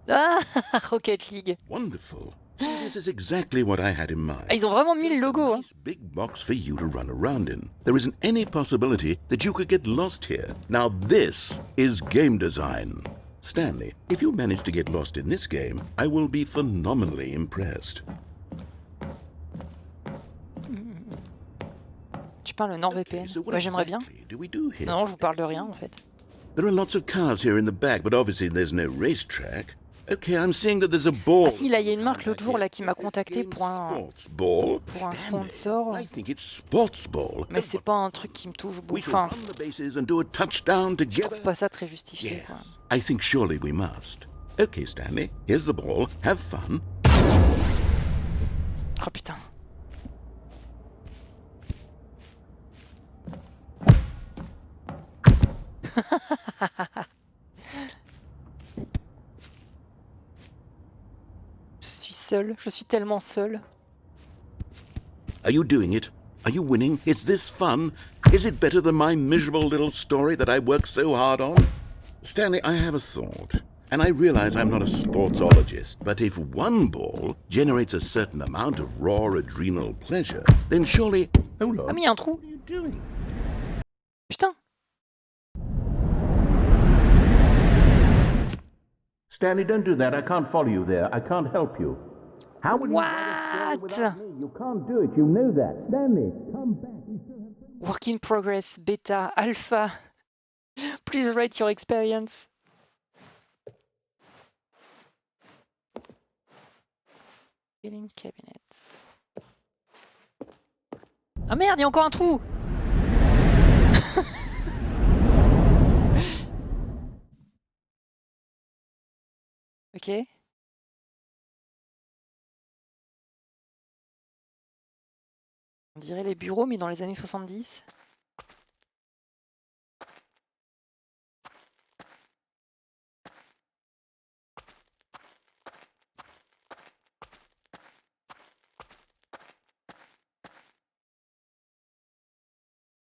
Ah, Rocket League. Wonderful. See, this is exactly what I had in mind. Ah, ils ont vraiment mis le logo. Hein. Nice big box for you to run around in. There isn't any possibility that you could get lost here. Now this is game design. Stanley, if you manage to get lost in this game, I will be phenomenally impressed. Tu parles NordVPN. So what Ouais, j'aimerais bien. exactly do we do here? Non, je vous parle de rien, en fait. There are lots of cars here in the back, but obviously there's no racetrack. Okay, I'm seeing that there's a ball. Ah si, là, il y a une marque l'autre jour là qui m'a contacté pour un sponsor. I think it's sports ball. Mais c'est pas un truc qui me touche beaucoup. We should Enfin, run the bases and do a touchdown je together. trouve pas ça très justifié, Yes, quoi. I think surely we must. Okay, Stanley, here's the ball. Have fun. Oh putain. Je suis tellement seule. Are you doing it? Are you winning? Is this fun? Is it better than my miserable little story that I worked so hard on? Stanley, I have a thought. And I realize I'm not a sportsologist, but if one ball generates a certain amount of raw adrenal pleasure, then surely... Hold on. Ah mais il y a un trou. What are you doing? Putain. Stanley, don't do that. I can't follow you there. I can't help you. How would you write a story without me? You can't do it. You know that. Stanley, come back. We still have... Work in progress, beta, alpha. Please write your experience. Filling cabinets. Ah merde, il y a encore un trou. Ok. On dirait les bureaux, mais dans les années 70.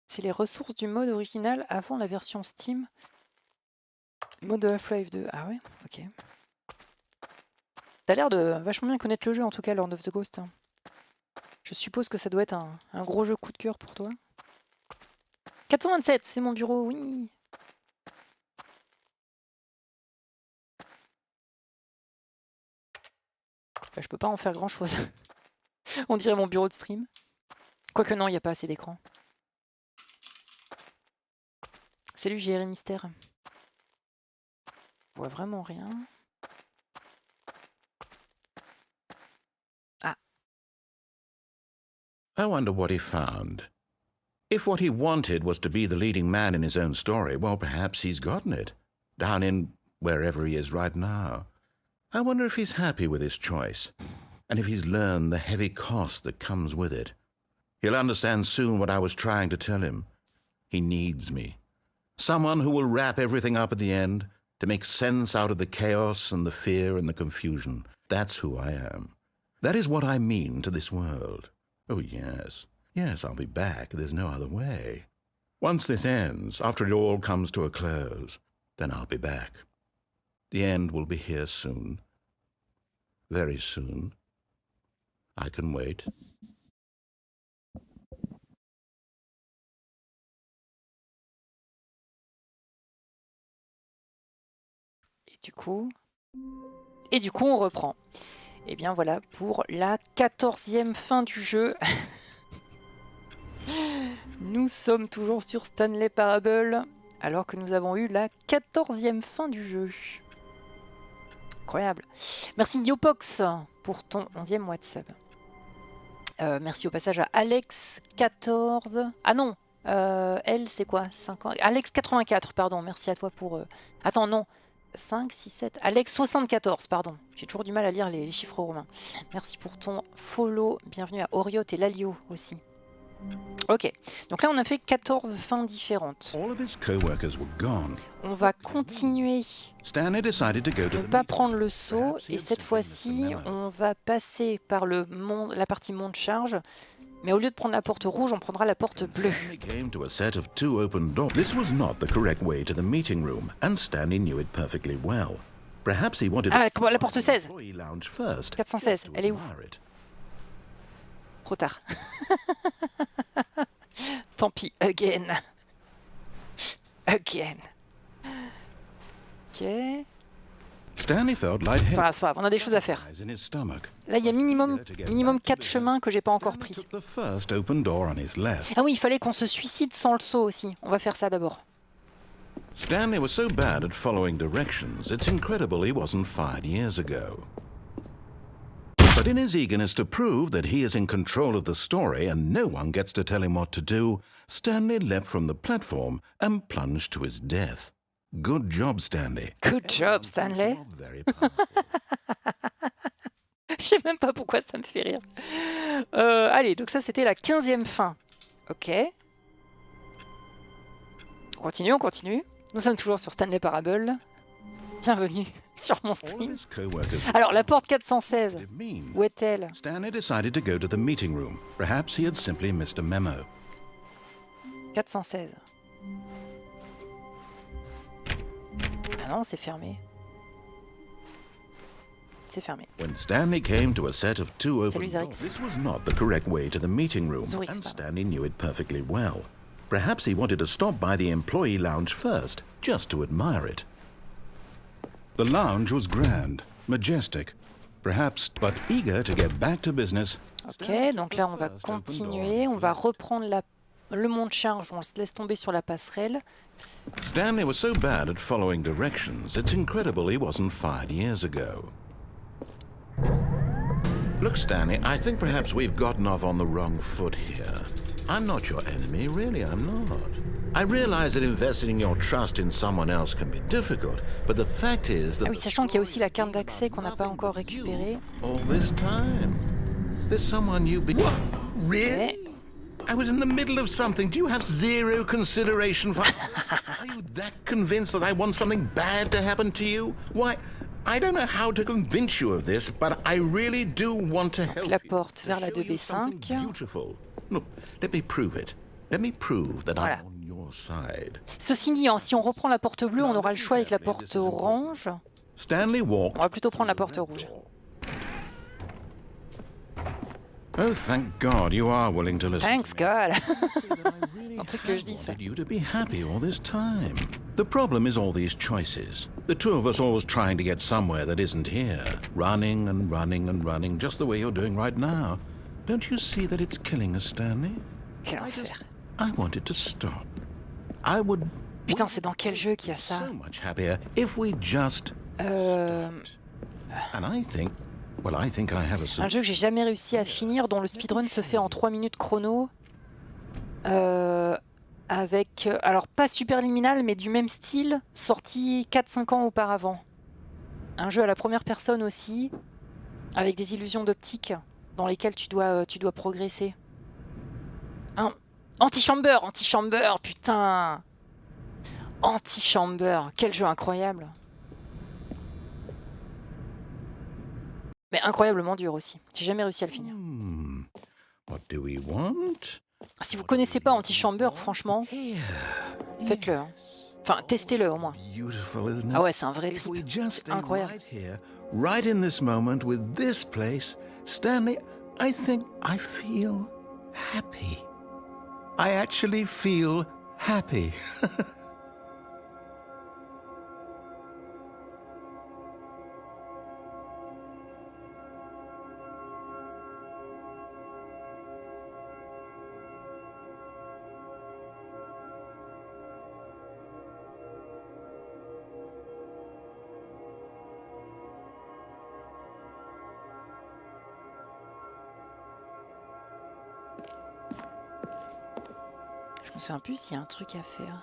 C'est les ressources du mode original avant la version Steam. Mode Half-Life 2. Ah ouais, ok. T'as l'air de vachement bien connaître le jeu, en tout cas, Lord of the Ghost. Je suppose que ça doit être un gros jeu coup de cœur pour toi. 427, c'est mon bureau, oui. Bah, je peux pas en faire grand chose. On dirait mon bureau de stream. Quoique non, il n'y a pas assez d'écran. Salut JR Mystère. Je vois vraiment rien. Ah. I wonder what he found. If what he wanted was to be the leading man in his own story, well, perhaps he's gotten it. Down in wherever he is right now. I wonder if he's happy with his choice. And if he's learned the heavy cost that comes with it. He'll understand soon what I was trying to tell him. He needs me. Someone who will wrap everything up at the end, to make sense out of the chaos and the fear and the confusion. That's who I am. That is what I mean to this world. Oh, yes. Yes, I'll be back. There's no other way. Once this ends, after it all comes to a close, then I'll be back. The end will be here soon. Very soon. I can wait. Et du coup, on reprend. Et bien voilà pour la 14e fin du jeu. Nous sommes toujours sur Stanley Parable, alors que nous avons eu la 14e fin du jeu. Incroyable. Merci Yopox pour ton 11e mois de sub. Merci au passage à Alex14. Ah non, elle c'est quoi 5 ans. Alex84, pardon, merci à toi pour... Attends, non. 5, 6, 7, Alex 74, pardon. J'ai toujours du mal à lire les chiffres romains. Merci pour ton follow. Bienvenue à Oriot et Lalio aussi. Ok, donc là on a fait 14 fins différentes. On va continuer de ne pas prendre le saut et cette fois-ci on va passer par la partie monte-charge. Mais au lieu de prendre la porte rouge, on prendra la porte bleue. This was not the correct way to the meeting room, and Stanley knew it perfectly well. Perhaps he wanted la porte 16. lounge first. 416, elle est où? Trop tard. Tant pis, again. Again. Ok. Stanley felt c'est pas grave, on a des choses à faire. Là, il y a minimum 4 chemins que j'ai pas encore pris. Ah oui, il fallait qu'on se suicide sans le saut aussi. On va faire ça d'abord. Stanley was so bad at following directions, it's incredible he wasn't fired years ago. But in his eagerness to prove that he is in control of the story and no one gets to tell him what to do, Stanley leapt from the platform and plunged to his death. Good job, Stanley. Good job, Stanley. Very powerful. Je sais même pas pourquoi ça me fait rire. Allez, donc ça c'était la 15e fin. Ok. On continue, on continue. Nous sommes toujours sur Stanley Parable. Bienvenue sur mon All of stream. his co-workers. Alors, la porte 416, où est-elle? Stanley decided to go to the meeting room. Perhaps he had simply missed a memo. 416. Ah non, c'est fermé. C'est fermé. When Stanley came to a set of two open Salut, doors, Zarix. this was not the correct way to the meeting room, Zorix, and pardon. Stanley knew it perfectly well. Perhaps he wanted to stop by the employee lounge first, just to admire it. The lounge was grand, majestic, perhaps, but eager to get back to business. Ok, donc là on va continuer, on va reprendre le mont de charge, on se laisse tomber sur la passerelle. Stanley was so bad at following directions, it's incredible he wasn't fired years ago. Look, Stanley, I think perhaps we've gotten off on the wrong foot here. I'm not your enemy, really, I'm not. I realize that investing your trust in someone else can be difficult, but the fact is that Ah oui, sachant qu'il y a aussi la carte d'accès qu'on n'a pas encore récupérée. all this time. There's someone you be... What? Really? I was in the middle of something. Do you have zero consideration for... Are you that convinced that I want something bad to happen to you? Why, I don't know how to convince you of this, but I really do want to help La you. porte vers la To show you 2B5. something beautiful. Look, let me prove it. Let me prove that Voilà. I'm on your side. Ceci dit, si on reprend la porte bleue, on aura le choix avec la porte orange. Stanley walked... On va plutôt prendre la porte rouge. Oh, thank God you are willing to listen. Thanks to me. God. C'est un truc que je dis, ça. You to be happy all this time. The problem is all these choices. The two of us always trying to get somewhere that isn't here. Running and running and running, just the way you're doing right now. Don't you see that it's killing us, Stanley? Quel enfer. I wanted to stop. I would Putain, c'est dans quel jeu qu'il y a ça? so much happier if we just stopped. And I think I have a Un solution. jeu que j'ai jamais réussi à finir, dont le speedrun se fait en 3 minutes chrono. Avec, alors pas Superliminal, mais du même style, sorti 4-5 ans auparavant. Un jeu à la première personne aussi, avec des illusions d'optique dans lesquelles tu dois progresser. Antichamber, putain. Antichamber, quel jeu incroyable. Mais incroyablement dur aussi. J'ai jamais réussi à le finir. What do we want? Si vous connaissez pas Antichamber, franchement, faites-le. Hein. Enfin, testez-le au moins. Beautiful, isn't it? Ah ouais, c'est un vrai If we trip. just C'est stay incroyable. right here, right in this moment with this place, Stanley, I think I feel happy. I actually feel happy. Je me souviens plus s'il y a un truc à faire.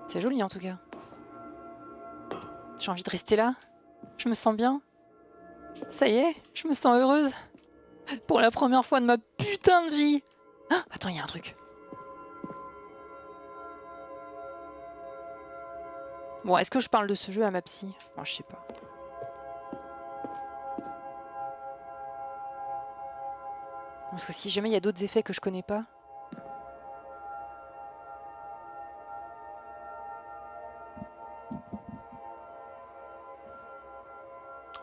C'est joli en tout cas. J'ai envie de rester là. Je me sens bien. Ça y est, je me sens heureuse. Pour la première fois de ma putain de vie. Ah, attends, il y a un truc. Bon, est-ce que je parle de ce jeu à ma psy? Moi, je sais pas. Parce que si jamais il y a d'autres effets que je connais pas.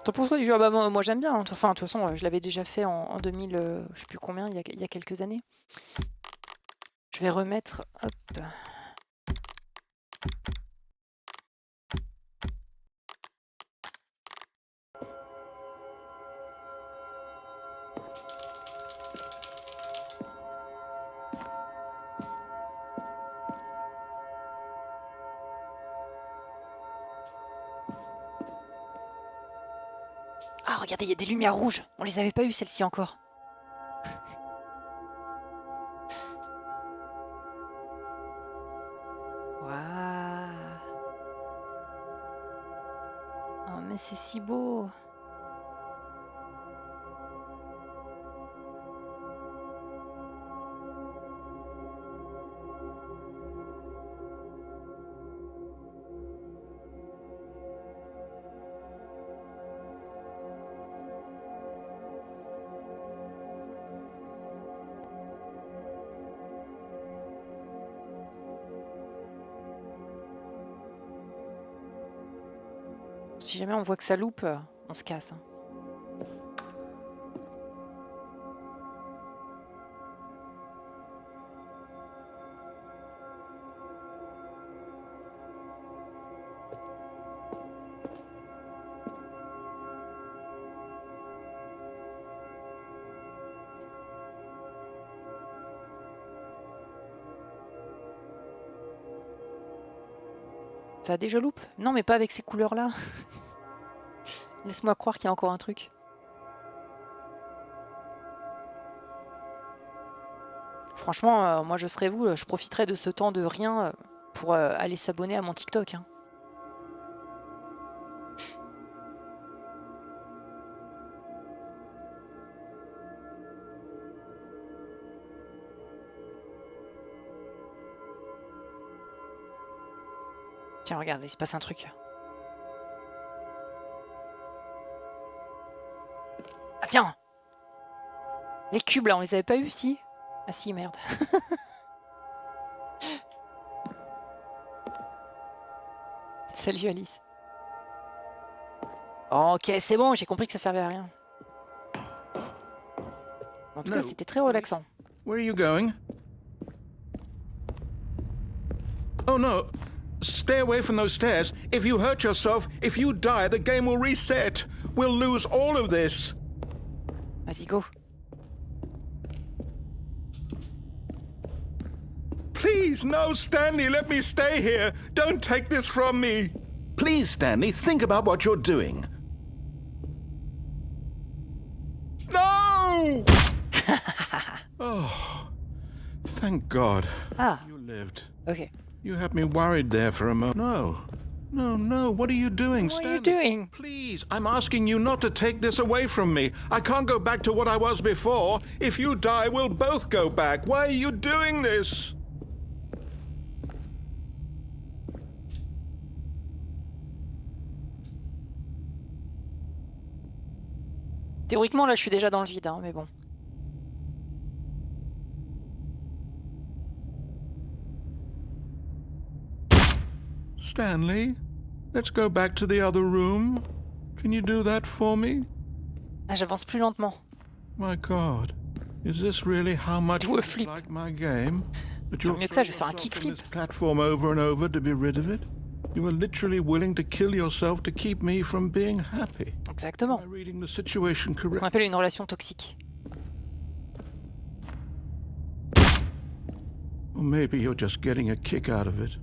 T'en penses quoi du jeu? Ah bah, moi j'aime bien. Enfin, de toute façon, je l'avais déjà fait en 2000, je sais plus combien, il y a quelques années. Je vais remettre. Hop. Ah, regardez, il y a des lumières rouges. On les avait pas eues, celles-ci encore. Waouh. Oh, mais c'est si beau. Si jamais on voit que ça loupe, on se casse. Hein. Ça a déjà loupe? Non, mais pas avec ces couleurs-là. Laisse-moi croire qu'il y a encore un truc. Franchement, moi je serais vous, je profiterais de ce temps de rien pour aller s'abonner à mon TikTok. Hein. Tiens, regarde, il se passe un truc. Ah tiens! Les cubes là, on les avait pas eu, si? Ah si, merde. Salut Alice. Ok, c'est bon, j'ai compris que ça servait à rien. En tout cas, c'était très relaxant. Where are you going? Oh no! Stay away from those stairs. If you hurt yourself, if you die, the game will reset. We'll lose all of this. Vas-y, go. Please, no, Stanley, let me stay here. Don't take this from me. Please, Stanley, think about what you're doing. No! Oh, thank God. Ah, You lived. ok. You had me worried there for a moment. No. No, no, what are you doing, What are Stanley? you doing? Please, I'm asking you not to take this away from me. I can't go back to what I was before. If you die, we'll both go back. Why are you doing this? Théoriquement, là, je suis déjà dans le vide, hein, mais bon. Stanley, let's go back to the other room. Can you do that for me? Ah, j'avance plus lentement. My God, is this really how much Do a you flip. like my game? That Mieux que ça, je vais faire un yourself kickflip. on this platform over and over to be rid of it? You were literally willing to kill yourself to keep me from being happy. Exactement. Am I reading the situation Ce qu'on correct? appelle une relation toxique. Or maybe you're just getting a kick out of it.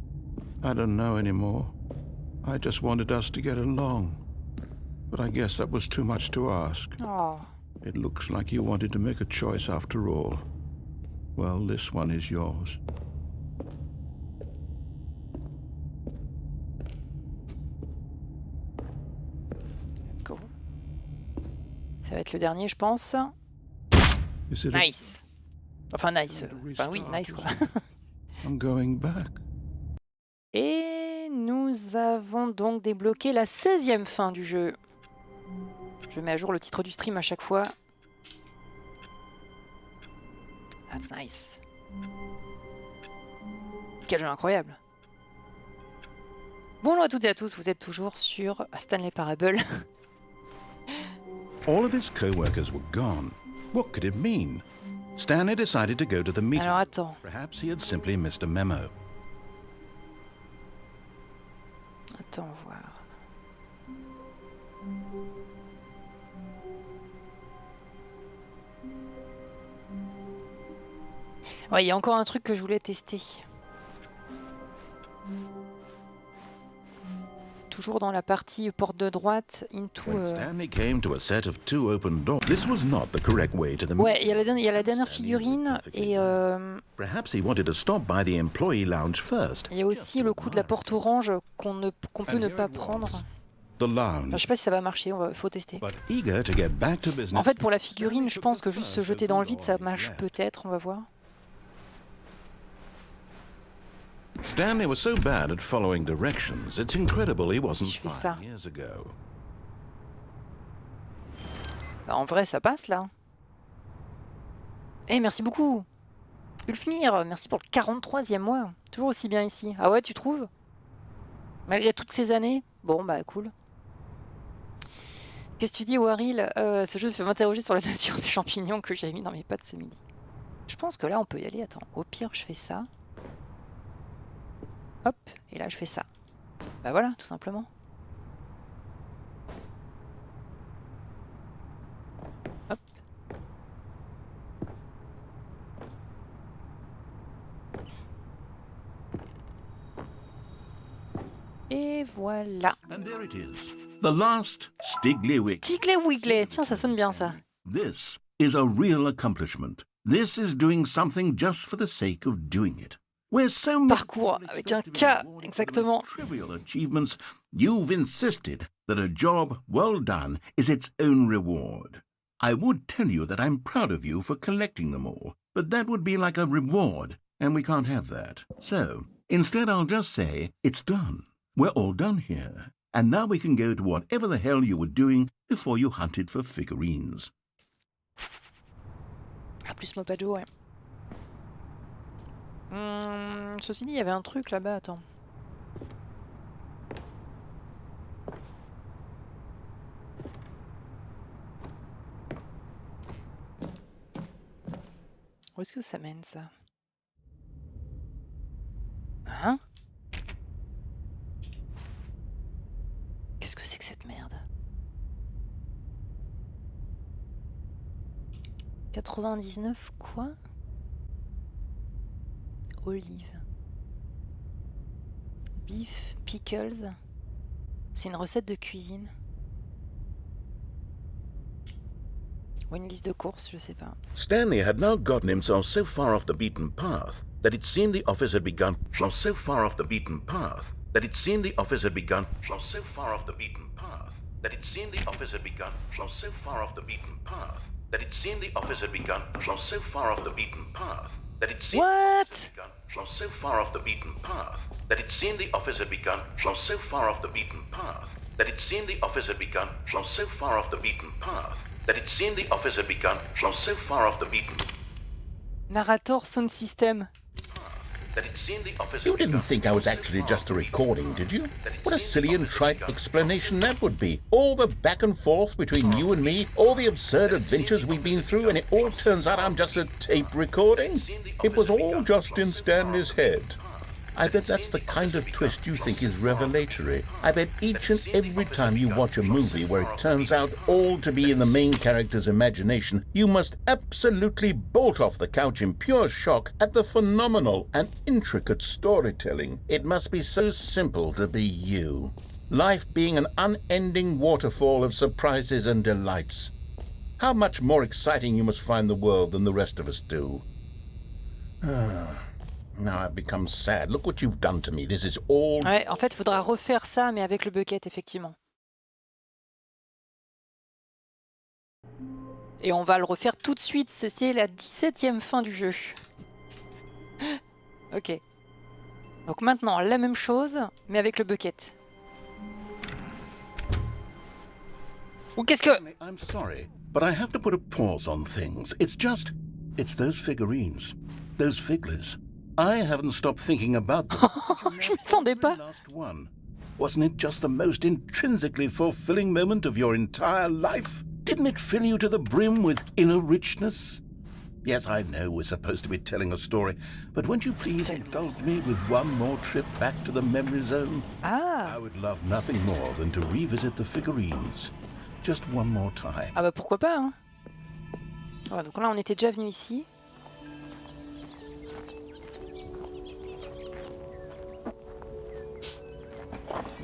I don't know anymore. I just wanted us to get along. But I guess that was too much to ask. Oh. It looks like you wanted to make a choice after all. Well, this one is yours. Let's go. Ça va être le dernier, je pense. Is it a- Nice. Enfin, nice. Enfin, oui, nice, quoi. I'm going back. Et nous avons donc débloqué la 16e fin du jeu. Je mets à jour le titre du stream à chaque fois. That's nice. Quel jeu incroyable. Bonjour à toutes et à tous, vous êtes toujours sur Stanley Parable. All of his co-workers were gone. What could it mean? Stanley decided to go to the meeting. Alors attends, Perhaps he had simply missed a memo. attends voir. Ouais, il y a encore un truc que je voulais tester. toujours dans la partie porte de droite, into... When Stanley came to a set of 2 open doors, this was not the correct way to the Ouais, il y a la dernière figurine, et Perhaps he wanted to stop by the employee lounge first. il y a aussi le coup de la porte orange qu'on peut ne pas prendre. The Enfin, je lounge. sais pas si ça va marcher, faut tester. But eager to get back to business. En fait, pour la figurine, je pense que juste se jeter dans le vide, ça marche peut-être, on va voir. Stanley was so bad at following directions, it's incredible he wasn't Si je fais ça. 5 years ago. Bah, en vrai, ça passe, là. Eh, merci beaucoup Ulfmir, merci pour le 43e mois. Toujours aussi bien ici. Ah ouais, tu trouves? Malgré toutes ces années? Bon, bah, cool. Qu'est-ce que tu dis, Waril? Ce jeu me fait m'interroger sur la nature des champignons que j'ai mis dans mes pâtes ce midi. Je pense que là, on peut y aller. Attends, au pire, je fais ça. Hop, et là, je fais ça. Bah voilà, tout simplement. Hop. Et voilà. And there it is. The last Stigley-Wick. Stigley-Wigley. Tiens, ça sonne bien, ça. This is a real accomplishment. This is doing something just for the sake of doing it. Where so many Parcours avec un K, exactement. trivial achievements, you've insisted that a job well done is its own reward. I would tell you that I'm proud of you for collecting them all, but that would be like a reward, and we can't have that. So, instead I'll just say, it's done. We're all done here. And now we can go to whatever the hell you were doing before you hunted for figurines. Ah, plus Mopajo, ouais. Ceci dit, il y avait un truc là-bas, attends. Où est-ce que ça mène, ça? Hein? Qu'est-ce que c'est que cette merde? 99 quoi? Olive. Beef, pickles. C'est une recette de cuisine. Ou une liste de courses, je sais pas. Stanley had now gotten himself so far off the beaten path that it seemed the office had begun. So far off the beaten path that it seemed the office had begun. So far off the beaten path that it seemed the office had begun. So far off the beaten path that it seemed the office had begun. So far off the beaten path that it seemed. What? So far off the beaten path that it seemed the office had begun. So far off the beaten path that it seemed the office had begun. So far off the beaten path that it seemed the office had begun. So far off the beaten. Narrator sound system. You didn't think I was actually just a recording, did you? What a silly and trite explanation that would be. All the back and forth between you and me, all the absurd adventures we've been through, and it all turns out I'm just a tape recording? It was all just in Stanley's head. I bet that's the kind of twist you think is revelatory. I bet each and every time you watch a movie where it turns out all to be in the main character's imagination, you must absolutely bolt off the couch in pure shock at the phenomenal and intricate storytelling. It must be so simple to be you. Life being an unending waterfall of surprises and delights. How much more exciting you must find the world than the rest of us do. Now I've become sad. Look what you've done to me. This is all... Ouais, en fait, il faudra refaire ça, mais avec le bucket, effectivement. Et on va le refaire tout de suite. C'est la 17e fin du jeu. Ok. Donc maintenant, la même chose, mais avec le bucket. Ou qu'est-ce que... I'm sorry, but I have to put a pause on things. It's those figurines. Those figglers. I haven't stopped thinking about them. Je m'attendais pas. Last one. Wasn't it just the most intrinsically fulfilling moment of your entire life? Didn't it fill you to the brim with inner richness? Yes, I know we're supposed to be telling a story, but won't you please indulge me with one more trip back to the memory zone? Ah. I would love nothing more than to revisit the figurines. Just one more time. Ah bah pourquoi pas, hein. Voilà, donc là, on était déjà venu ici.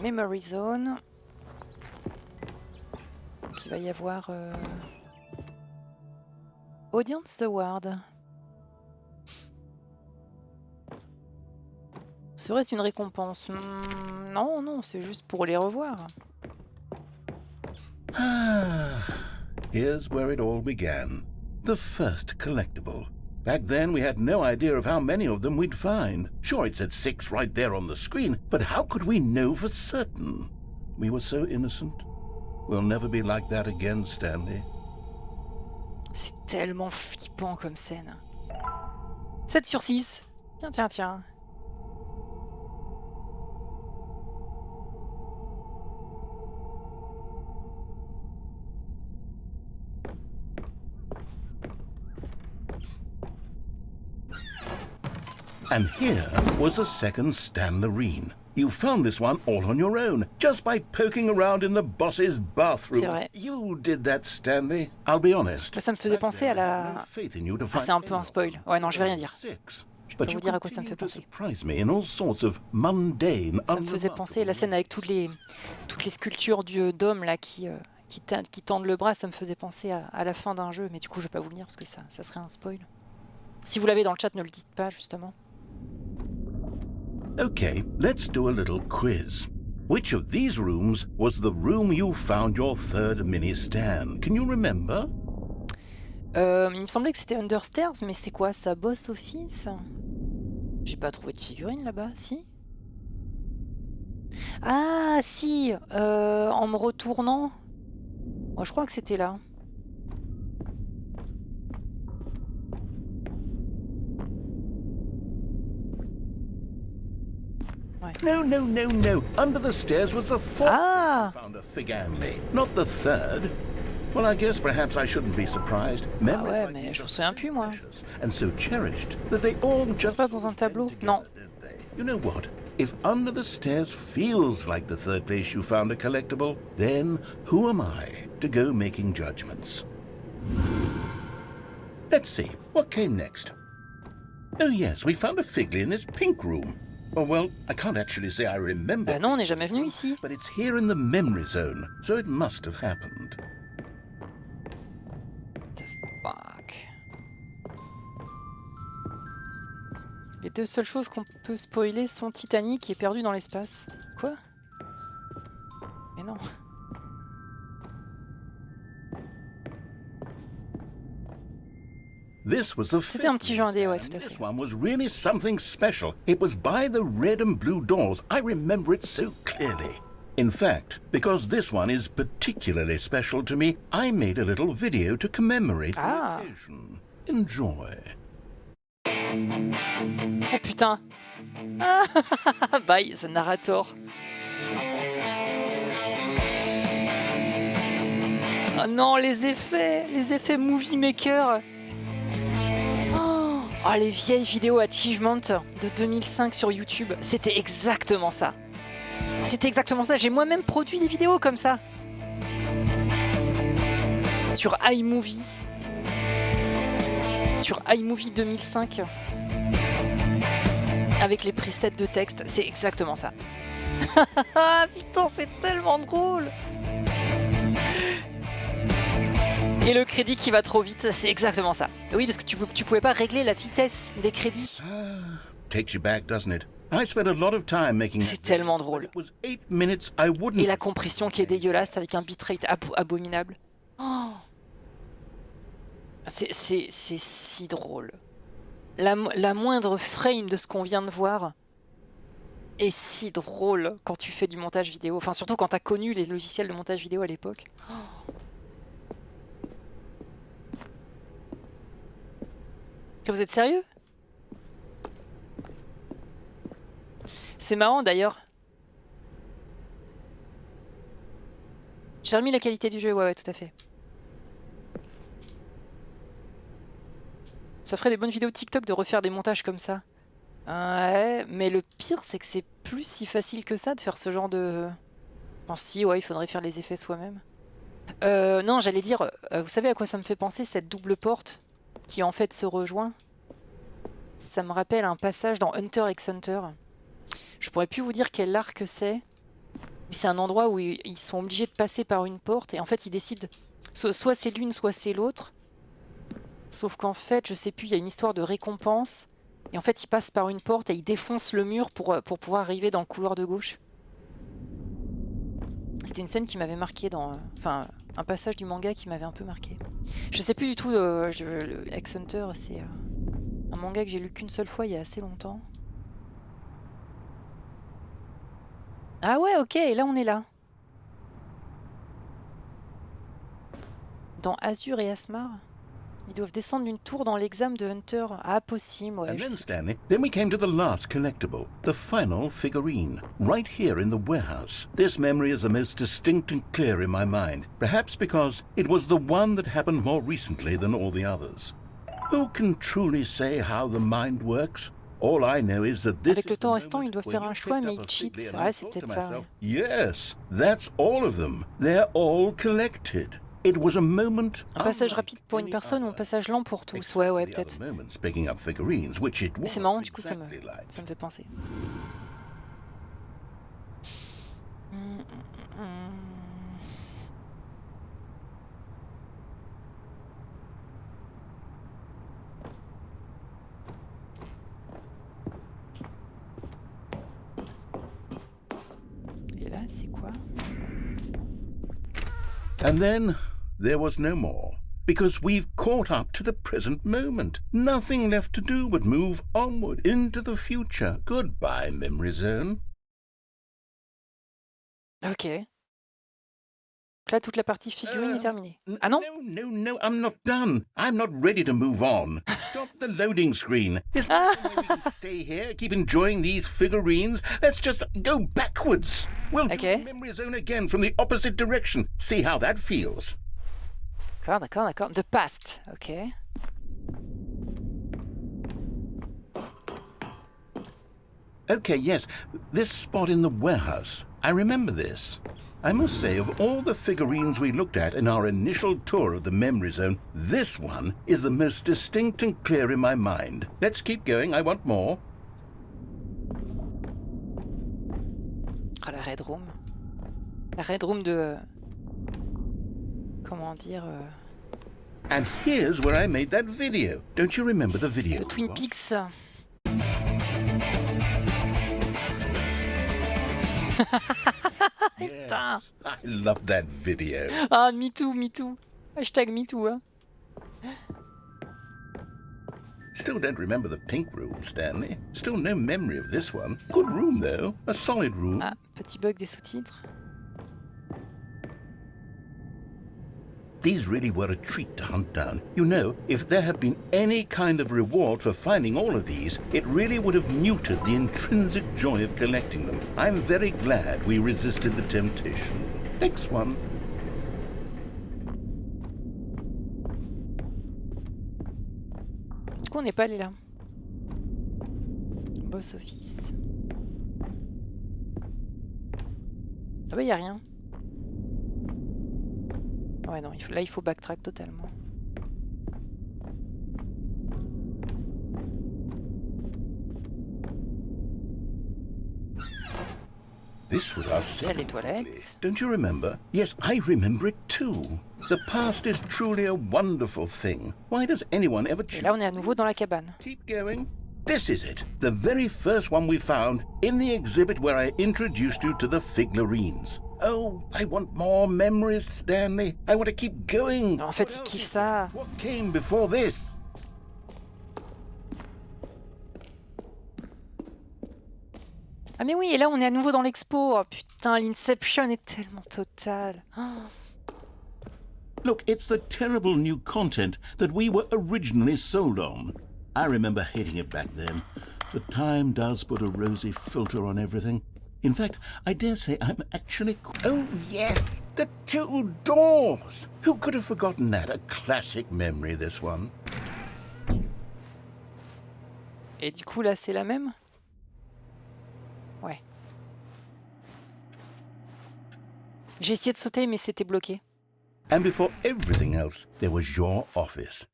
Memory Zone. Donc il va y avoir... Audience Award. C'est vrai, c'est une récompense. Non, non, c'est juste pour les revoir. Ah, here's where it all began. The first collectible. Back then, we had no idea of how many of them we'd find. Sure, it said 6 right there on the screen, but how could we know for certain? We were so innocent. We'll never be like that again, Stanley. C'est tellement flippant comme scène. 7 sur 6. Tiens, tiens, tiens. And here was a second Stanlerine. You found this one all on your own, just by poking around in the boss's bathroom. C'est vrai. You did that, Stanley. I'll be honest. Ça me faisait penser à la... Ah, c'est un peu un spoil. Ouais, non, je vais rien dire. Je vais pas vous dire à quoi ça me fait penser. Ça me faisait penser à la scène avec toutes les sculptures d'hommes là qui tendent le bras. Ça me faisait penser à la fin d'un jeu. Mais du coup, je vais pas vous le dire parce que ça serait un spoil. Si vous l'avez dans le chat, ne le dites pas, justement. Okay, let's do a little quiz. Which of these rooms was the room you found your third mini Stan? Can you remember? Il me semblait que c'était Understairs, mais c'est quoi ça? Boss Office? J'ai pas trouvé de figurine là-bas, si? Ah, si, en me retournant. Moi, je crois que c'était là. No, no, no, no. Under the stairs was the fourth. Ah! Found a Figambi, not the third. Well, I guess perhaps I shouldn't be surprised. Ah ouais, mais je me souviens plus, moi. And so cherished that they all Ça just se passe dans un tableau? Non. You know what? If under the stairs feels like the third place you found a collectible, then who am I to go making judgments? Let's see, what came next? Oh yes, we found a Figley in this pink room. Oh well, I can't actually say I remember. Bah non, on n'est jamais venu ici. But it's here in the memory zone, so it must have happened. The fuck. Les deux seules choses qu'on peut spoiler sont Titanic qui est perdu dans l'espace. Quoi? Mais non. C'était un petit jeu indé, ouais, tout à fait. This one was really something special. It was by the red and blue doors. I remember it so clearly. In fact, because this one is particularly special to me, I made a little video to commemorate the occasion. Enjoy. Oh putain. Ah, bye, the narrator. Oh non, les effets movie maker. Oh, les vieilles vidéos achievement de 2005 sur YouTube, c'était exactement ça. C'était exactement ça, j'ai moi-même produit des vidéos comme ça. Sur iMovie. Sur iMovie 2005. Avec les presets de texte, c'est exactement ça. Putain, c'est tellement drôle. Et le crédit qui va trop vite, c'est exactement ça. Oui, parce que tu pouvais pas régler la vitesse des crédits. Takes you back, doesn't it? I spent a lot of time making. C'est tellement drôle. It was 8 minutes I wouldn't. Et la compression qui est dégueulasse avec un bitrate abominable. Oh. C'est si drôle. La moindre frame de ce qu'on vient de voir est si drôle quand tu fais du montage vidéo. Enfin, surtout quand t'as connu les logiciels de montage vidéo à l'époque. Oh. Vous êtes sérieux? C'est marrant d'ailleurs. J'ai remis la qualité du jeu, ouais, tout à fait. Ça ferait des bonnes vidéos TikTok de refaire des montages comme ça. Ouais, mais le pire, c'est que c'est plus si facile que ça de faire ce genre de... Enfin si, ouais, il faudrait faire les effets soi-même. Non, j'allais dire, vous savez à quoi ça me fait penser, cette double porte qui en fait se rejoint? Ça me rappelle un passage dans Hunter x Hunter. Je pourrais plus vous dire quel arc c'est. C'est un endroit où ils sont obligés de passer par une porte et en fait ils décident soit c'est l'une, soit c'est l'autre. Sauf qu'en fait, je sais plus, il y a une histoire de récompense et en fait ils passent par une porte et ils défoncent le mur pour pouvoir arriver dans le couloir de gauche. C'était une scène qui m'avait marqué dans... Enfin, un passage du manga qui m'avait un peu marqué. Je sais plus du tout, X-Hunter, c'est un manga que j'ai lu qu'une seule fois il y a assez longtemps. Ah ouais, ok, et là on est là. Dans Azur et Asmar, ils doivent descendre d'une tour dans l'examen de Hunter. Ah, possible, ouais. And then, Stanley, then we came to the last collectible, the final figurine, right here in the warehouse. This memory is the most distinct and clear in my mind, perhaps because it was the one that happened more recently than all the others. Who can truly say how the mind works? All I know is that this Avec le temps restant, ils doivent faire un choix, mais ils cheat. Ouais, c'est peut-être ça. Ouais. Yes, that's all of them. They're all collected. It was a moment. Un passage rapide pour une personne ou un passage lent pour tous. Ouais, peut-être. Mais c'est marrant, du coup, ça me fait penser. Et là, c'est quoi? And then there was no more, because we've caught up to the present moment. Nothing left to do but move onward into the future. Goodbye, memory zone. Ok. Donc là, toute la partie figurine est terminée. Ah non? No, I'm not done. I'm not ready to move on. Stop the loading screen. Is there some way we can stay here, keep enjoying these figurines? Let's just go backwards. We'll do the memory zone again from the opposite direction. See how that feels. D'accord. The past, ok. Okay, yes, this spot in the warehouse. I remember this. I must say, of all the figurines we looked at in our initial tour of the memory zone, this one is the most distinct and clear in my mind. Let's keep going, I want more. Ah, la Red Room. La Red Room de... Comment dire... And here's where I made that video. Don't you remember the video? De Twin Peaks. Yes, I love that video. Ah, me too. Hashtag me too, hein. Still don't remember the pink room, Stanley. Still no memory of this one. Good room, though. A solid room. Ah, petit bug des sous-titres. These really were a treat to hunt down. You know, if there had been any kind of reward for finding all of these, it really would have muted the intrinsic joy of collecting them. I'm very glad we resisted the temptation. Next one. Du coup, on n'est pas allé là. Boss office. Ah bah, y a rien. Ouais, non, là, il faut backtrack totalement. This was our Salle des toilettes. Don't you remember? Yes, I remember it too. The past is truly a wonderful thing. Why does anyone ever Et là, on est à nouveau dans la cabane. Keep going. This is it. The very first one we found in the exhibit where I introduced you to the figurines. Oh, I want more memories, Stanley. I want to keep going. En fait, il kiffe ça. What came before this? Ah mais oui, et là, on est à nouveau dans l'expo. Oh, putain, l'Inception est tellement totale. Oh. Look, it's the terrible new content that we were originally sold on. I remember hating it back then. But time does put a rosy filter on everything. In fact, I dare say I'm actually... Oh, yes! The two doors! Who could have forgotten that? A classic memory, this one. Et du coup, là, c'est la même? Ouais. J'ai essayé de sauter, mais c'était bloqué. And before everything else, there was your office.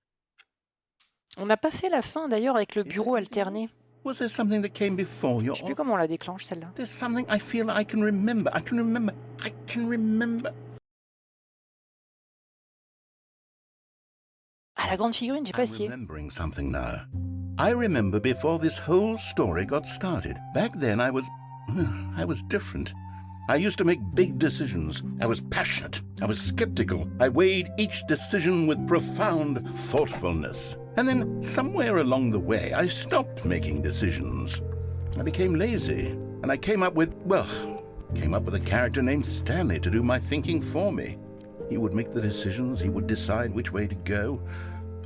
On n'a pas fait la fin, d'ailleurs, avec le bureau alterné. Was there something that came before Je your... sais plus comment on la déclenche celle-là. There's something I feel I can remember. I can remember. Ah, la grande figurine, j'ai pas I'm essayé. remembering something now. I remember before this whole story got started. Back then I was different. I used to make big decisions. I was passionate. I was skeptical. I weighed each decision with profound thoughtfulness. And then somewhere along the way, I stopped making decisions. I became lazy, and I came up with a character named Stanley to do my thinking for me. He would make the decisions. He would decide which way to go.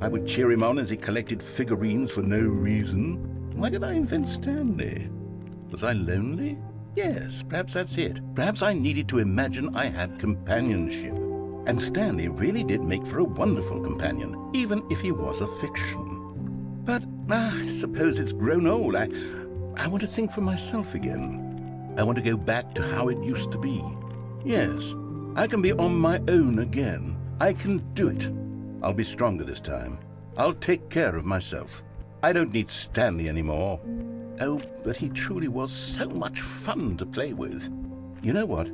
I would cheer him on as he collected figurines for no reason. Why did I invent Stanley? Was I lonely? Yes, perhaps that's it. Perhaps I needed to imagine I had companionship. And Stanley really did make for a wonderful companion, even if he was a fiction. But I suppose it's grown old. I want to think for myself again. I want to go back to how it used to be. Yes, I can be on my own again. I can do it. I'll be stronger this time. I'll take care of myself. I don't need Stanley anymore. Oh, but he truly was so much fun to play with. You know what?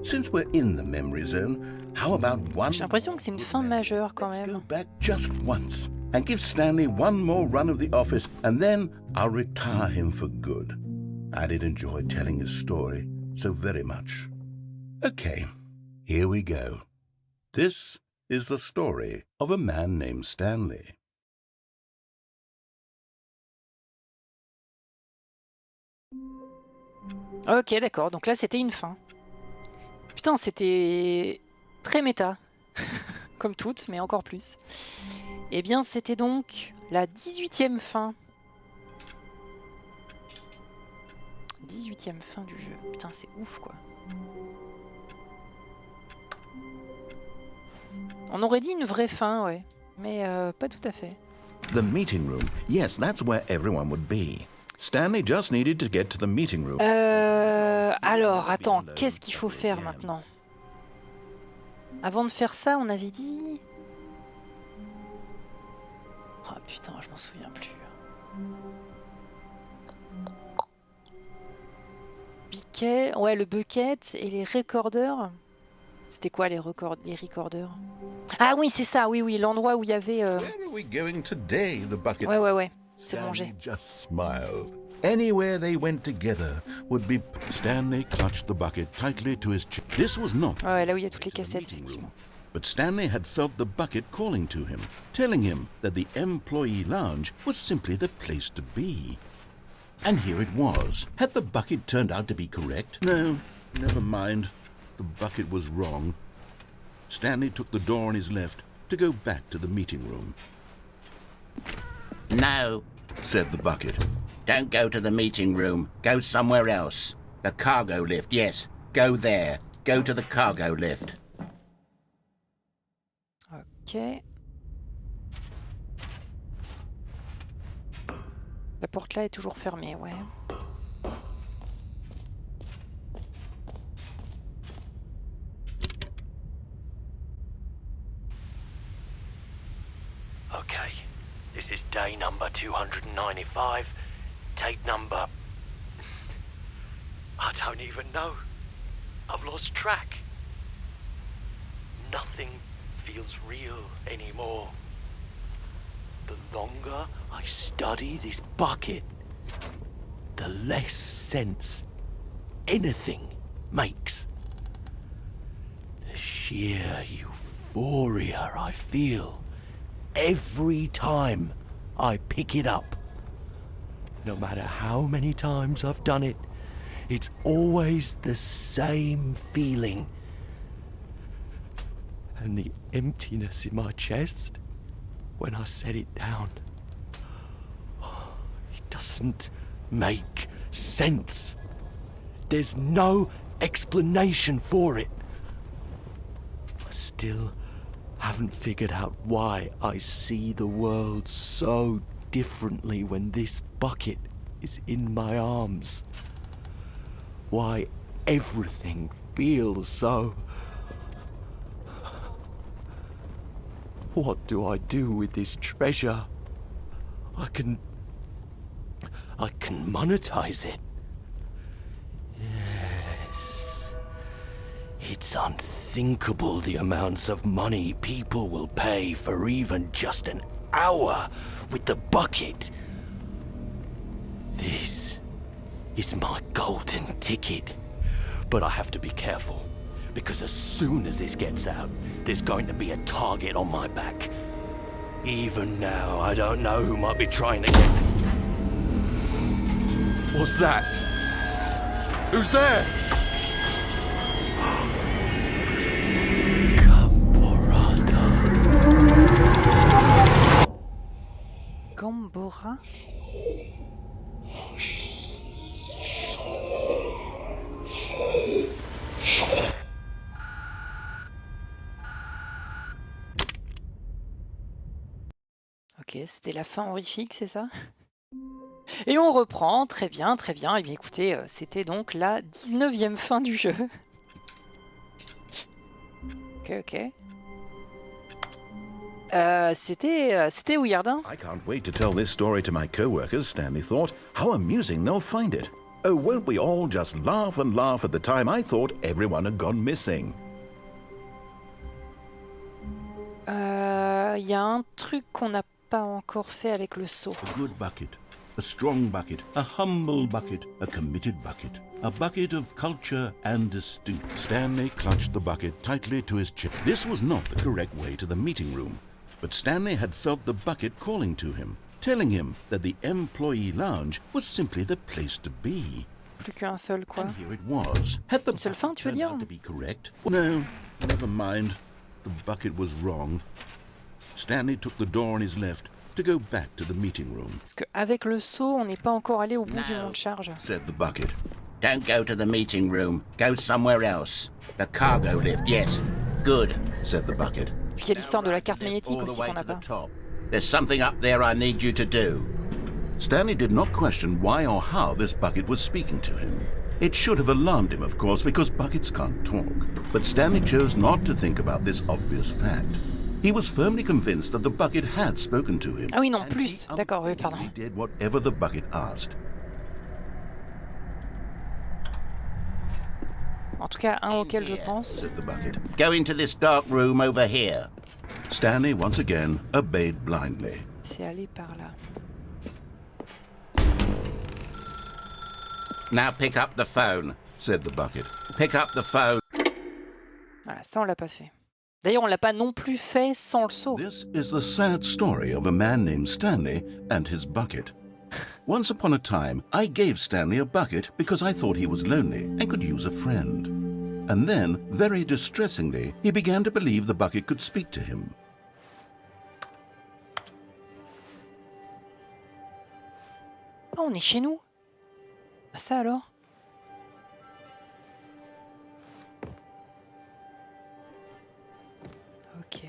Since we're in the memory zone, how about one... J'ai l'impression que c'est une fin majeure quand Let's go même. back just once and give Stanley one more run of the office, and then I'll retire him for good. I did enjoy telling his story so very much. Okay, here we go. This is the story of a man named Stanley. Ok, d'accord. Donc là, c'était une fin. Putain, c'était très méta. Comme toutes, mais encore plus. Eh bien, c'était donc la 18e fin. 18e fin du jeu. Putain, c'est ouf, quoi. On aurait dit une vraie fin, ouais. Mais pas tout à fait. The meeting room. Yes, that's where everyone would be. Stanley just needed to get to the meeting room. Alors, attends, qu'est-ce qu'il faut faire maintenant? Avant de faire ça, on avait dit... Oh putain, je m'en souviens plus. Biquet, ouais, le bucket et les recorders. C'était quoi les recorders? Ah oui, c'est ça, oui, l'endroit où il y avait... Where are we going today, the bucket? Ouais, c'est bon, j'ai. Stanley just smiled. Anywhere they went together would be... Stanley clutched the bucket tightly to his chest. This was not... Ouais, là où il y a toutes les cassettes, effectivement. But Stanley had felt the bucket calling to him, telling him that the employee lounge was simply the place to be. And here it was. Had the bucket turned out to be correct? No, never mind. The bucket was wrong. Stanley took the door on his left to go back to the meeting room. No, Said the bucket. don't go to the meeting room. Go somewhere else. The cargo lift, yes. Go there. Go to the cargo lift. Ok. La porte là est toujours fermée, ouais. Okay, this is day number 295. Tape number... I don't even know. I've lost track. Nothing feels real anymore. The longer I study this bucket, the less sense anything makes. The sheer euphoria I feel every time I pick it up. No matter how many times I've done it, it's always the same feeling. And the emptiness in my chest when I set it down. It doesn't make sense. There's no explanation for it. I still haven't figured out why I see the world so differently when this bucket is in my arms. Why everything feels so... What do I do with this treasure? I can I can monetize it. Yes. It's unthinkable the amounts of money people will pay for even just an hour with the bucket. This is my golden ticket. But I have to be careful, because as soon as this gets out, there's going to be a target on my back. Even now, I don't know who might be trying to get... What's that? Who's there? Gambora. Ok, c'était la fin horrifique, c'est ça? Et on reprend, très bien, très bien. Et bien écoutez, c'était donc la 19e fin du jeu. Ok, ok. C'était weird, hein? I can't wait to tell this story to my co-workers, Stanley thought. How amusing they'll find it. Oh, won't we all just laugh and laugh at the time I thought everyone had gone missing? Y a un truc qu'on n'a pas encore fait avec le seau. A good bucket, a strong bucket, a humble bucket, a committed bucket, a bucket of culture and distinction. Stanley clutched the bucket tightly to his chest. This was not the correct way to the meeting room, but Stanley had felt the bucket calling to him, telling him that the employee lounge was simply the place to be. Plus qu'un seul, quoi. And here it was. Had the Une seule fin, tu veux turned dire? out to be correct? No, never mind. The bucket was wrong. Stanley took the door on his left to go back to the meeting room. Parce qu'avec le seau, on n'est pas encore allé au bout du mont de charge. Said the bucket. Don't go to the meeting room. Go somewhere else. The cargo lift, yes. Good. Said the bucket. Puis il y a l'histoire de la carte magnétique All the aussi way qu'on n'a to the pas. top. There's something up there I need you to do. Stanley did not question why or how this bucket was speaking to him. It should have alarmed him, of course, because buckets can't talk. But Stanley chose not to think about this obvious fact. He was firmly convinced that the bucket had spoken to him. Ah oui, non, and plus. he D'accord, oui, pardon. He did whatever the bucket asked. En tout cas, un auquel je pense. Said the bucket. Go into this dark room over here. Stanley once again obeyed blindly. C'est aller par là. Now pick up the phone. Said the bucket. Pick up the phone. Voilà, ça on l'a pas fait. D'ailleurs, on l'a pas non plus fait sans le seau. This is the sad story of a man named Stanley and his bucket. Once upon a time, I gave Stanley a bucket because I thought he was lonely and could use a friend. And then, very distressingly, he began to believe the bucket could speak to him. Ah, on est chez nous. Ah, ça alors? Ok.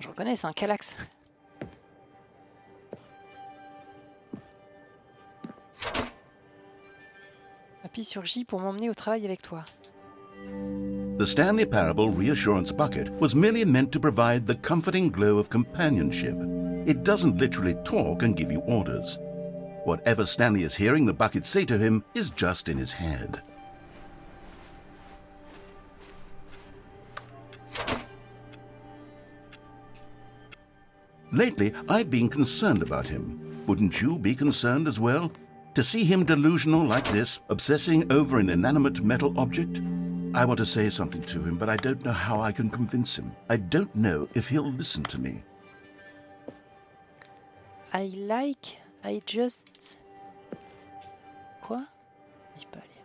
Je reconnais, c'est un calax. Appuie sur J pour m'emmener au travail avec toi. The Stanley Parable Reassurance Bucket was merely meant to provide the comforting glow of companionship. It doesn't literally talk and give you orders. Whatever Stanley is hearing the bucket say to him is just in his head. Lately, I've been concerned about him. Wouldn't you be concerned as well? To see him delusional like this, obsessing over an inanimate metal object? I want to say something to him, but I don't know how I can convince him. I don't know if he'll listen to me. I just... Quoi? J'arrive pas à lire.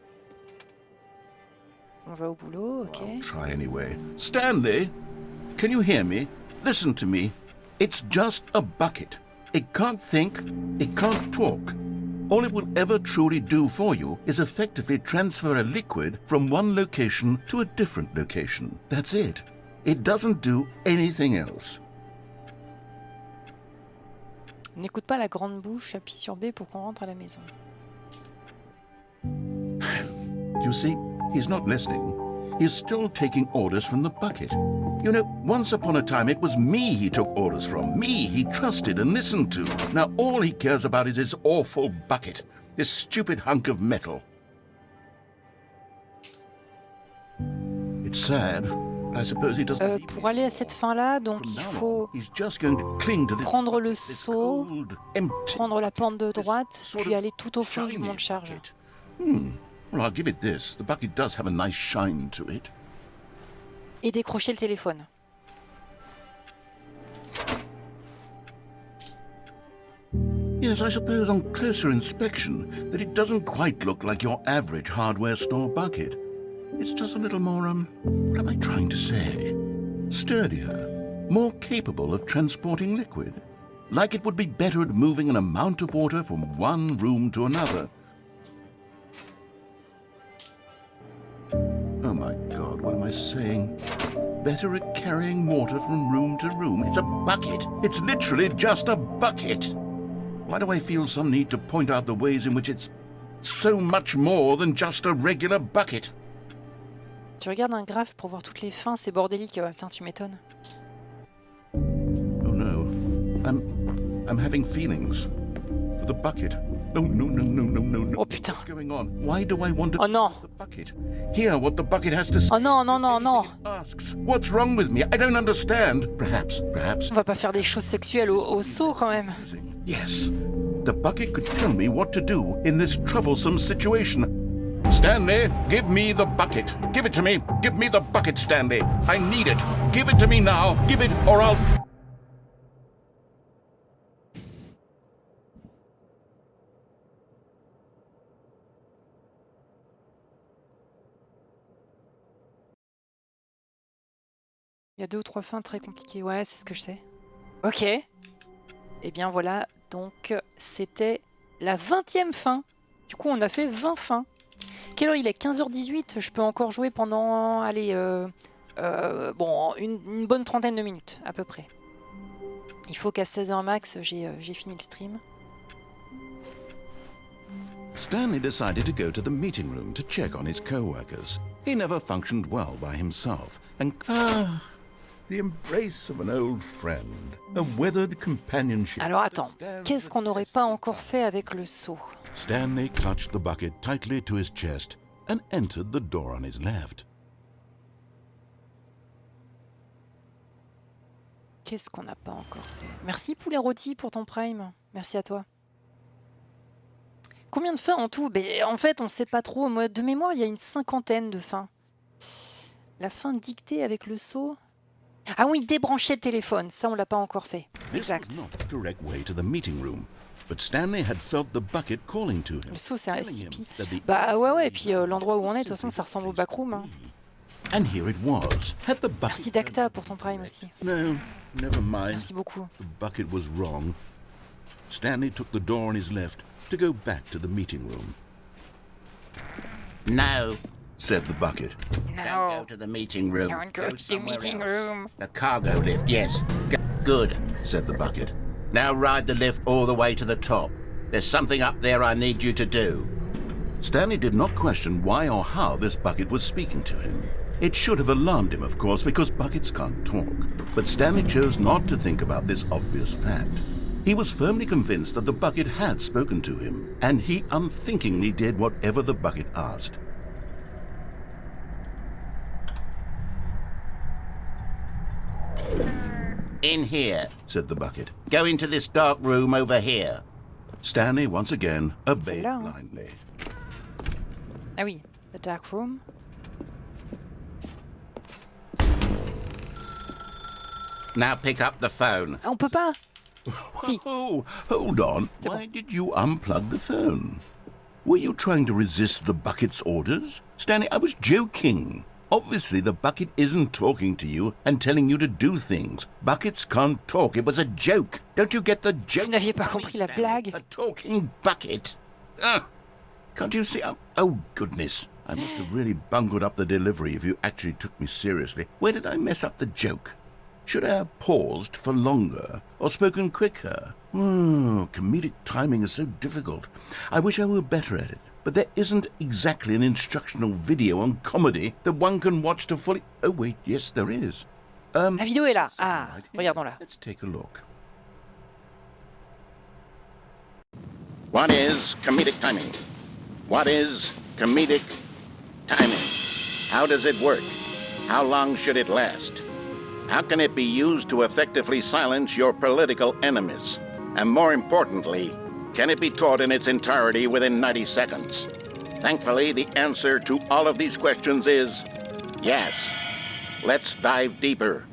On va au boulot, ok. I'll try anyway. Stanley, can you hear me? Listen to me. It's just a bucket. It can't think, it can't talk. All it will ever truly do for you is effectively transfer a liquid from one location to a different location. That's it. It doesn't do anything else. N'écoute pas la grande bouche, appuie sur B pour qu'on rentre à la maison. You see, he's not listening. He's still taking orders from the bucket. You know, once upon a time it was me he took orders from, me he trusted and listened to. Now all he cares about is this awful bucket, this stupid hunk of metal. It's sad, but I suppose he doesn't. Pour aller à cette fin-là, donc il faut prendre le seau, prendre la pente de droite, puis aller tout au fond du monte charge. Well, I'll give it this. The bucket does have a nice shine to it. Et décrocher le téléphone. Yes, I suppose on closer inspection that it doesn't quite look like your average hardware store bucket. It's just a little more, what am I trying to say? Sturdier, more capable of transporting liquid. Like it would be better at moving an amount of water from one room to another. Oh my God, what am I saying? Better at carrying water from room to room. It's a bucket. It's literally just a bucket. Why do I feel some need to point out the ways in which it's so much more than just a regular bucket? Tu regardes un graphe pour voir toutes les fins, c'est bordélique. Ouais, putain, tu m'étonnes. Oh no, I'm having feelings for the bucket. No, no, no, no, no, no, no. Oh putain. What's going on? Why do I want to Oh non. the bucket? Hear what the bucket has to say. Oh non, non, non, non. Asks, what's wrong with me? I don't understand. Perhaps. On va pas faire des choses sexuelles au seau quand même. Yes, the bucket could tell me what to do in this troublesome situation. Stanley, give me the bucket. Give it to me. Give me the bucket, Stanley. I need it. Give it to me now. Give it or I'll... Il y a 2 ou 3 fins très compliquées. Ouais, c'est ce que je sais. Ok. Et bien voilà, donc c'était la 20e fin. Du coup, on a fait 20 fins. Quelle heure il est? 15h18. Je peux encore jouer pendant, allez, bon, une bonne trentaine de minutes, à peu près. Il faut qu'à 16h max, j'ai fini le stream. Stanley decided to go to the meeting room to check on his co-workers. He never functioned well by himself, and the embrace of an old friend, a weathered companionship. Alors attends, qu'est-ce qu'on n'aurait pas encore fait avec le seau? Stanley clutched the bucket tightly to his chest and entered the door on his left. Qu'est-ce qu'on n'a pas encore fait? Merci Poulet Rôti pour ton prime. Merci à toi. Combien de fins en tout? En fait, on ne sait pas trop. De mémoire, il y a une 50aine de fins. La fin dictée avec le seau. Ah oui, débrancher le téléphone. Ça, on l'a pas encore fait. Exact. Le seau, c'est un SCP. Bah ouais, et puis l'endroit où on est, de toute façon, ça ressemble au backroom. Hein. Merci Dacta pour ton prime aussi. No, never mind. Merci beaucoup. The bucket was wrong. Stanley took the door on his left to go back to the meeting room. No, said the bucket. don't go to the meeting room. Don't go to the meeting room. The cargo lift, yes. Good, said the bucket. Now ride the lift all the way to the top. There's something up there I need you to do. Stanley did not question why or how this bucket was speaking to him. It should have alarmed him, of course, because buckets can't talk. But Stanley chose not to think about this obvious fact. He was firmly convinced that the bucket had spoken to him, and he unthinkingly did whatever the bucket asked. In here, said the bucket. Go into this dark room over here. Stanley once again obeyed là, hein. blindly. Ah oui, the dark room. Now pick up the phone. Ah, on peut pas. Si. Oh, hold on. C'est Why bon. did you unplug the phone? Were you trying to resist the bucket's orders? Stanley, I was joking. Obviously, the bucket isn't talking to you and telling you to do things. Buckets can't talk. It was a joke. Don't you get the joke? Vous n'aviez pas compris la blague. A talking bucket. Can't you see? Oh, goodness. I must have really bungled up the delivery if you actually took me seriously. Where did I mess up the joke? Should I have paused for longer or spoken quicker? Comedic timing is so difficult. I wish I were better at it. But there isn't exactly an instructional video on comedy that one can watch to fully... Oh, wait, yes, there is. La vidéo est là. Ah, regardons-la. Let's take a look. What is comedic timing? What is comedic timing? How does it work? How long should it last? How can it be used to effectively silence your political enemies? And more importantly, can it be taught in its entirety within 90 seconds? Thankfully, the answer to all of these questions is yes. Let's dive deeper.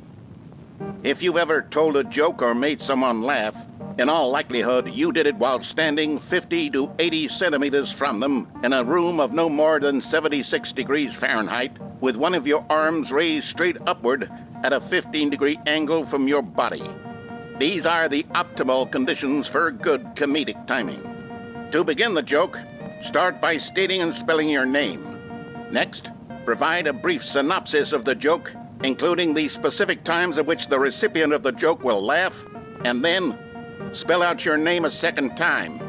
If you've ever told a joke or made someone laugh, in all likelihood, you did it while standing 50 to 80 centimeters from them in a room of no more than 76 degrees Fahrenheit, with one of your arms raised straight upward at a 15-degree angle from your body. These are the optimal conditions for good comedic timing. To begin the joke, start by stating and spelling your name. Next, provide a brief synopsis of the joke, including the specific times at which the recipient of the joke will laugh, and then spell out your name a second time.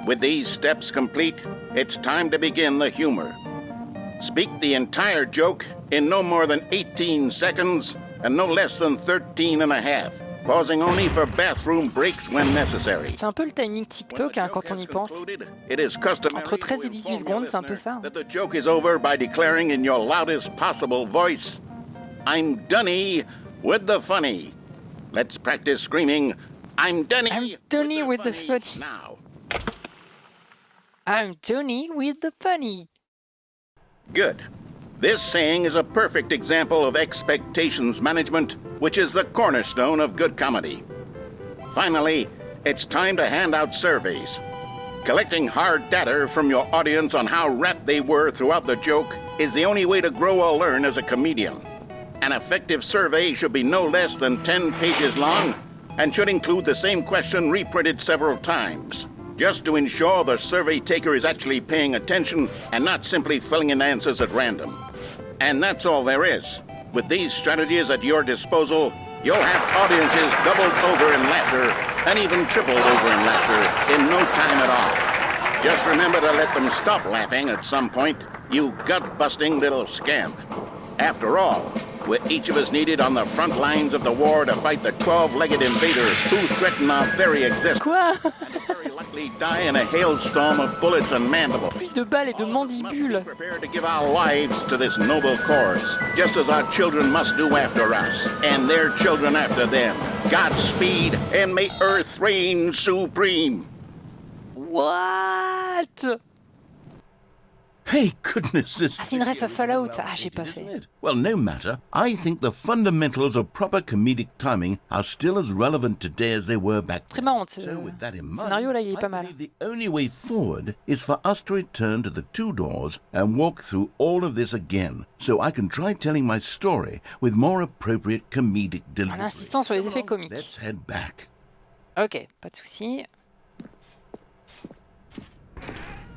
With these steps complete, it's time to begin the humor. Speak the entire joke in no more than 18 seconds and no less than 13 and a half, pausing only for bathroom breaks when necessary. C'est un peu le timing TikTok hein, quand on y pense. Entre 13 et 18 secondes, c'est un peu ça. That the joke is over by declaring in your loudest possible voice, I'm Dunny with the funny. Let's practice screaming, I'm Dunny with the funny. Now. I'm Dunny with the funny. Good. This saying is a perfect example of expectations management, which is the cornerstone of good comedy. Finally, it's time to hand out surveys. Collecting hard data from your audience on how rapt they were throughout the joke is the only way to grow or learn as a comedian. An effective survey should be no less than 10 pages long and should include the same question reprinted several times, just to ensure the survey taker is actually paying attention and not simply filling in answers at random. And that's all there is. With these strategies at your disposal, you'll have audiences doubled over in laughter and even tripled over in laughter in no time at all. Just remember to let them stop laughing at some point, you gut-busting little scamp. After all, we're each of us needed on the front lines of the war to fight the 12-legged invader who threaten our very existence. Quoi? And very likely die in a hailstorm of bullets and mandibles. Plus de balles et de mandibules. Prepare to give our lives to this noble cause, just as our children must do after us, and their children after them. Godspeed, and may Earth reign supreme. What? Hey, goodness, this... Ah, c'est une ref à Fallout. Ah, j'ai pas fait. Well, no matter. I think the fundamentals of proper comedic timing are still as relevant today as they were back Très then. marrant. So with that in mind, Scénario là, il est pas I mal. believe the only way forward is for us to return to the two doors and walk through all of this again, so I can try telling my story with more appropriate comedic delivery. En insistant sur les effets comiques. Let's head back. Ok, pas de souci.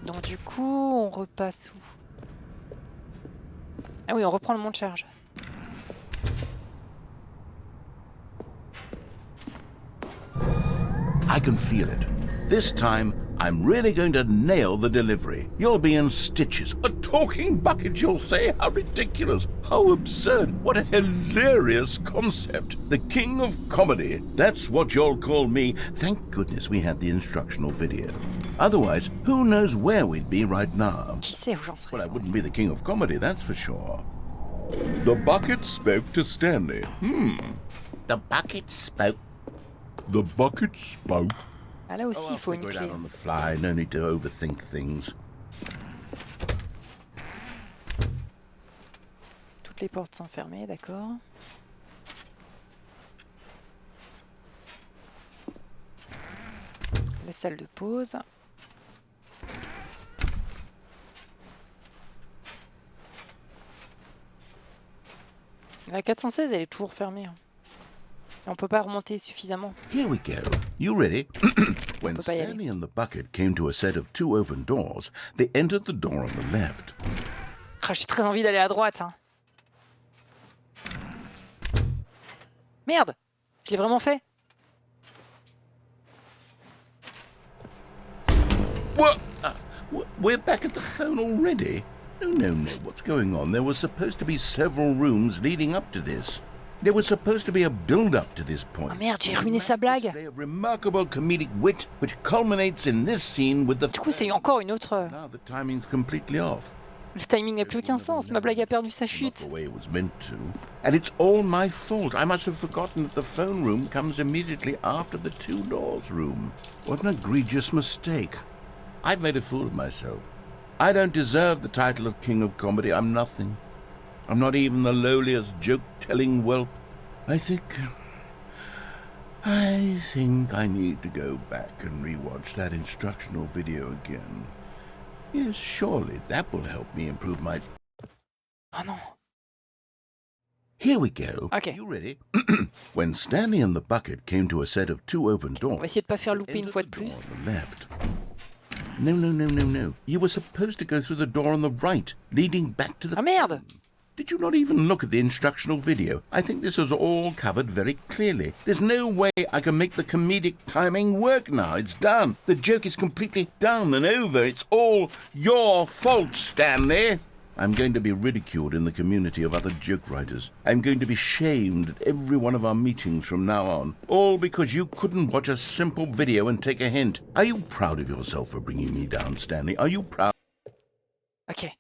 Donc du coup, on repasse où? Ah oui, on reprend le mont de charge. I can feel it. This time, I'm really going to nail the delivery. You'll be in stitches. A talking bucket, you'll say? How ridiculous. How absurd. What a hilarious concept. The king of comedy. That's what you'll call me. Thank goodness we had the instructional video. Otherwise, who knows where we'd be right now? Qui sait où j'en serais? Well, I wouldn't be the king of comedy, that's for sure. The bucket spoke to Stanley. The bucket spoke. The bucket spoke. Ah là aussi, il faut une Figure it clé. out on the fly. No need to overthink things. Toutes les portes sont fermées, d'accord. La salle de pause. La 416, elle est toujours fermée. Hein. Et on peut pas remonter suffisamment. Here we go. You ready? When peut pas y aller. Stanley and the bucket came to a set of two open doors, they entered the door on the left. Ah, j'ai très envie d'aller à droite. Hein. Merde! Je l'ai vraiment fait? What? We're back at the phone already? No. What's going on? There were supposed to be several rooms leading up to this. There was supposed to be a build-up to this point. Ah merde, j'ai ruiné sa blague. A remarkable comedic wit which culminates in this scene with the... Du coup, c'est encore une autre... Now the timing's completely off. Le timing n'a plus aucun sens, ma blague a perdu sa Not chute. the way it was meant to. And it's all my fault. I must have forgotten that the phone room comes immediately after the two doors room. What an egregious mistake. I've made a fool of myself. I don't deserve the title of King of Comedy. I'm nothing. I'm not even the lowliest joke-telling whelp. I think I need to go back and rewatch that instructional video again. Yes, surely that will help me improve my... Oh non. Here we go. Okay. You ready? When Stanley and the bucket came to a set of two open doors... On va essayer de pas faire louper une entered fois the de door plus. on the left. No. You were supposed to go through the door on the right, leading back to the... Ah merde! Did you not even look at the instructional video? I think this is all covered very clearly. There's no way I can make the comedic timing work now. It's done. The joke is completely done and over. It's all your fault, Stanley. I'm going to be ridiculed in the community of other joke writers. I'm going to be shamed at every one of our meetings from now on. All because you couldn't watch a simple video and take a hint. Are you proud of yourself for bringing me down, Stanley? Are you proud? Ok.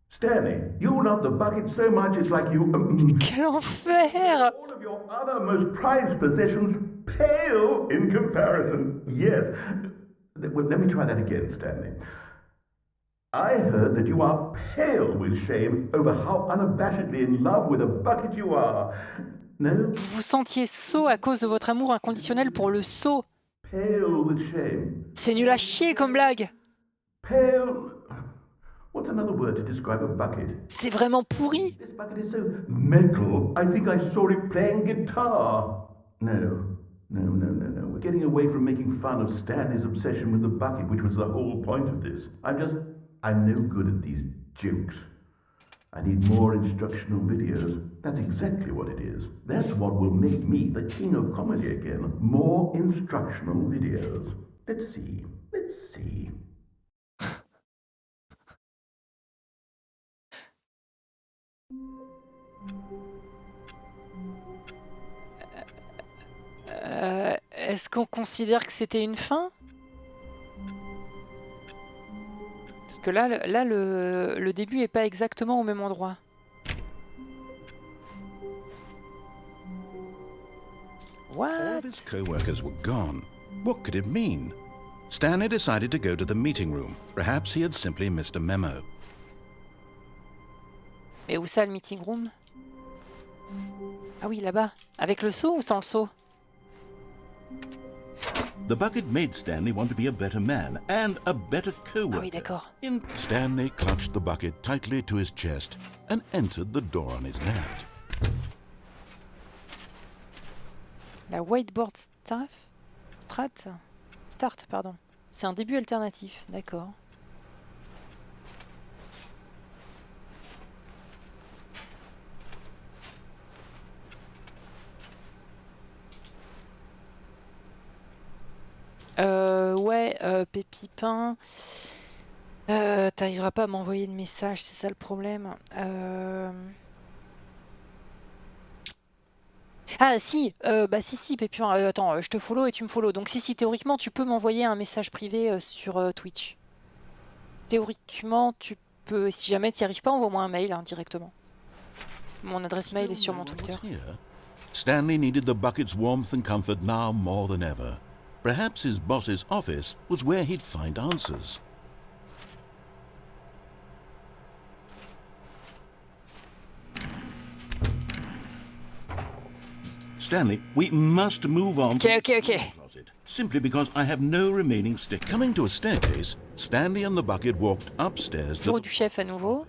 Stanley, you love the bucket so much it's like you... Quel enfer! all of your other most prized possessions pale in comparison. Yes. Well, let me try that again, Stanley. I heard that you are pale with shame over how unabashedly in love with a bucket you are. No? Vous vous sentiez sot à cause de votre amour inconditionnel pour le seau. Pale with shame. C'est nul à chier comme blague. Pale... What's another word to describe a bucket? C'est vraiment pourri. This bucket is so metal. I think I saw it playing guitar. No. We're getting away from making fun of Stanley's obsession with the bucket, which was the whole point of this. I'm no good at these jokes. I need more instructional videos. That's exactly what it is. That's what will make me the king of comedy again. More instructional videos. Let's see. Est-ce qu'on considère que c'était une fin? Parce que là le début est pas exactement au même endroit. All What? of his co-workers were gone. What could it mean? Stanley decided to go to the meeting room. Perhaps he had simply missed a memo. Mais où ça le meeting room? Ah oui, là-bas. Avec le seau ou sans le seau? The bucket made Stanley want to be a better man and a better co-worker. Ah oui, d'accord. Stanley clutched the bucket tightly to his chest and entered the door on his left. La whiteboard start, pardon. C'est un début alternatif, d'accord. Ouais, Pépipin. T'arriveras pas à m'envoyer de message, c'est ça le problème. Ah si, si, Pépipin, attends, je te follow et tu me follow. Donc si, théoriquement, tu peux m'envoyer un message privé sur Twitch. Théoriquement, tu peux. Si jamais tu n'y arrives pas, envoie-moi un mail directement. Mon adresse mail est sur mon Twitter. Stanley needed the bucket's warmth and comfort now more than ever. Perhaps his boss's office was where he'd find answers. Stanley, we must move on. Ok. Simply because I have no remaining stick. Coming to a staircase, Stanley and the bucket walked upstairs to Bureau du chef à nouveau.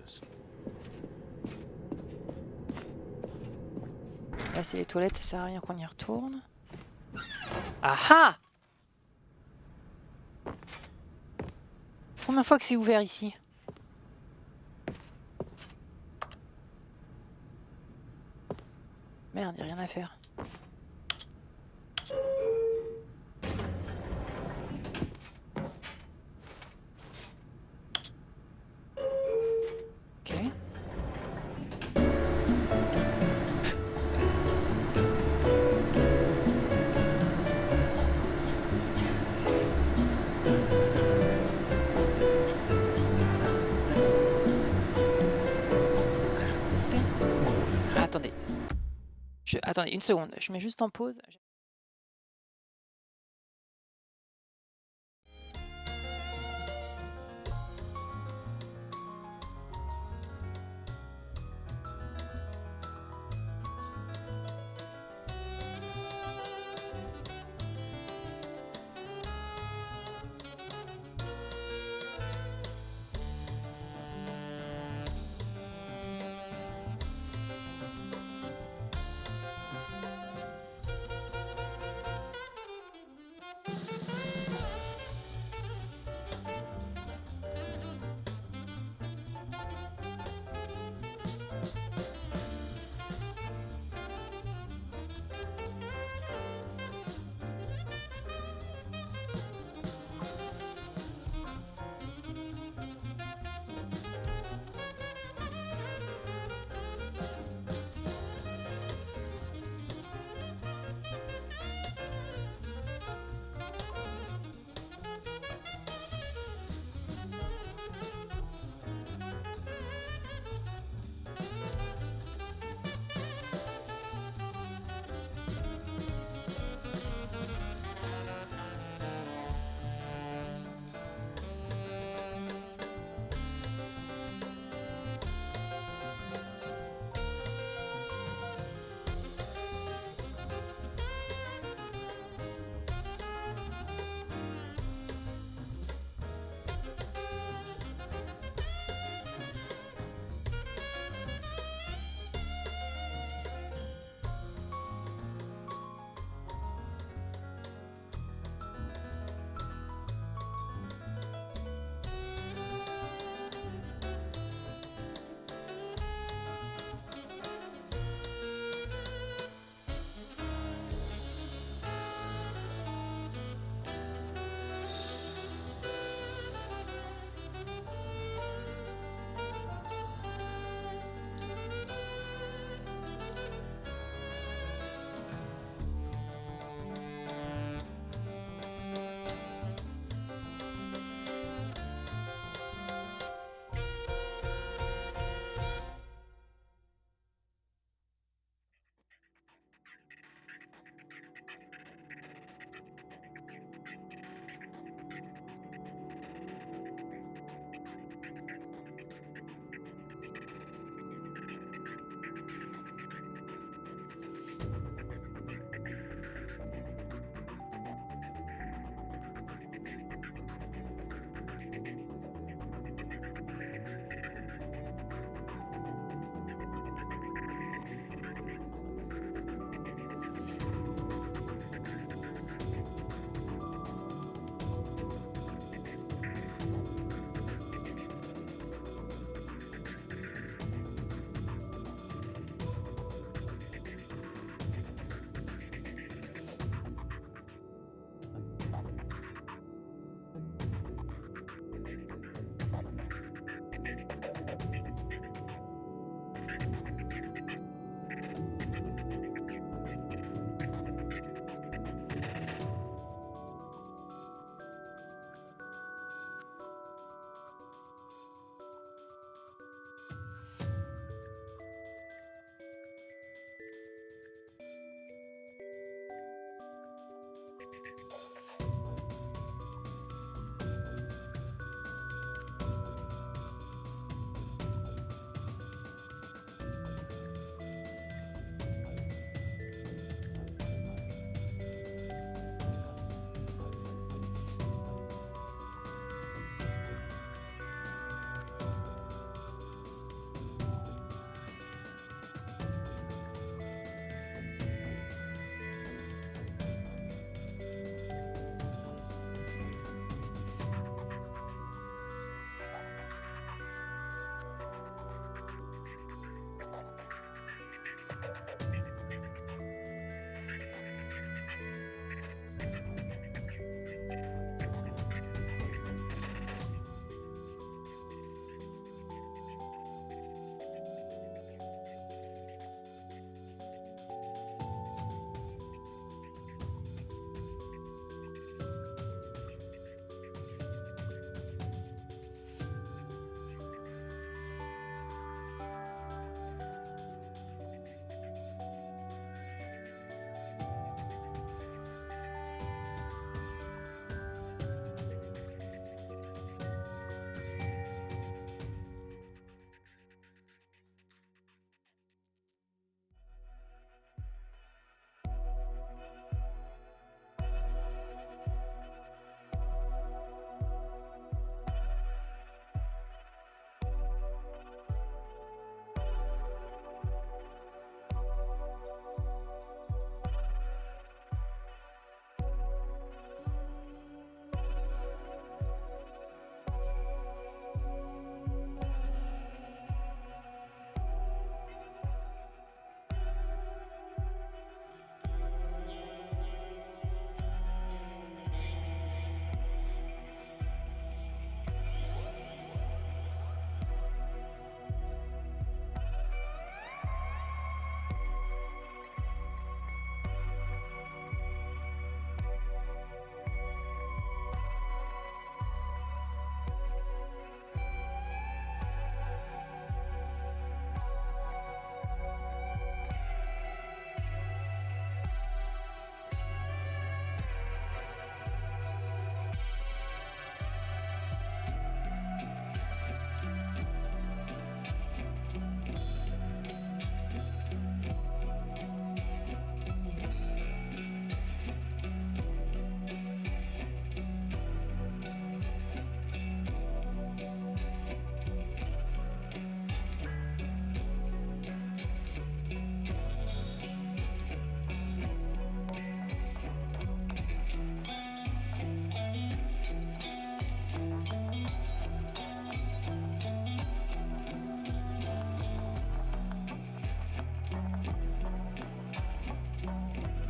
Là, c'est les toilettes, ça sert à rien qu'on y retourne. Ah ah! Combien de fois que c'est ouvert ici? Merde, y'a rien à faire. Ok. Attendez, une seconde, je mets juste en pause.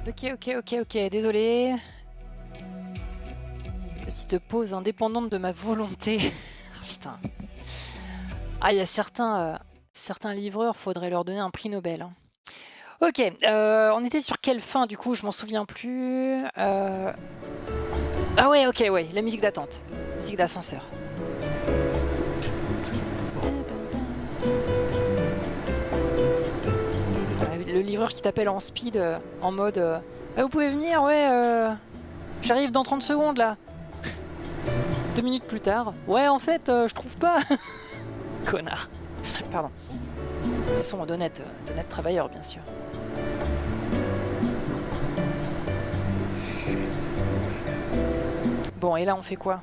Ok, désolé. Petite pause indépendante de ma volonté. Putain. Ah, il y a certains livreurs, faudrait leur donner un prix Nobel. Hein. Ok, on était sur quelle fin du coup? Je m'en souviens plus. Ah ouais, la musique d'attente. Musique d'ascenseur. Le livreur qui t'appelle en speed, en mode ah, vous pouvez venir, ouais, j'arrive dans 30 secondes là. 2 minutes plus tard, ouais, en fait, je trouve pas. Connard. Pardon. Ce sont d'honnêtes travailleurs, bien sûr. Bon, et là, on fait quoi?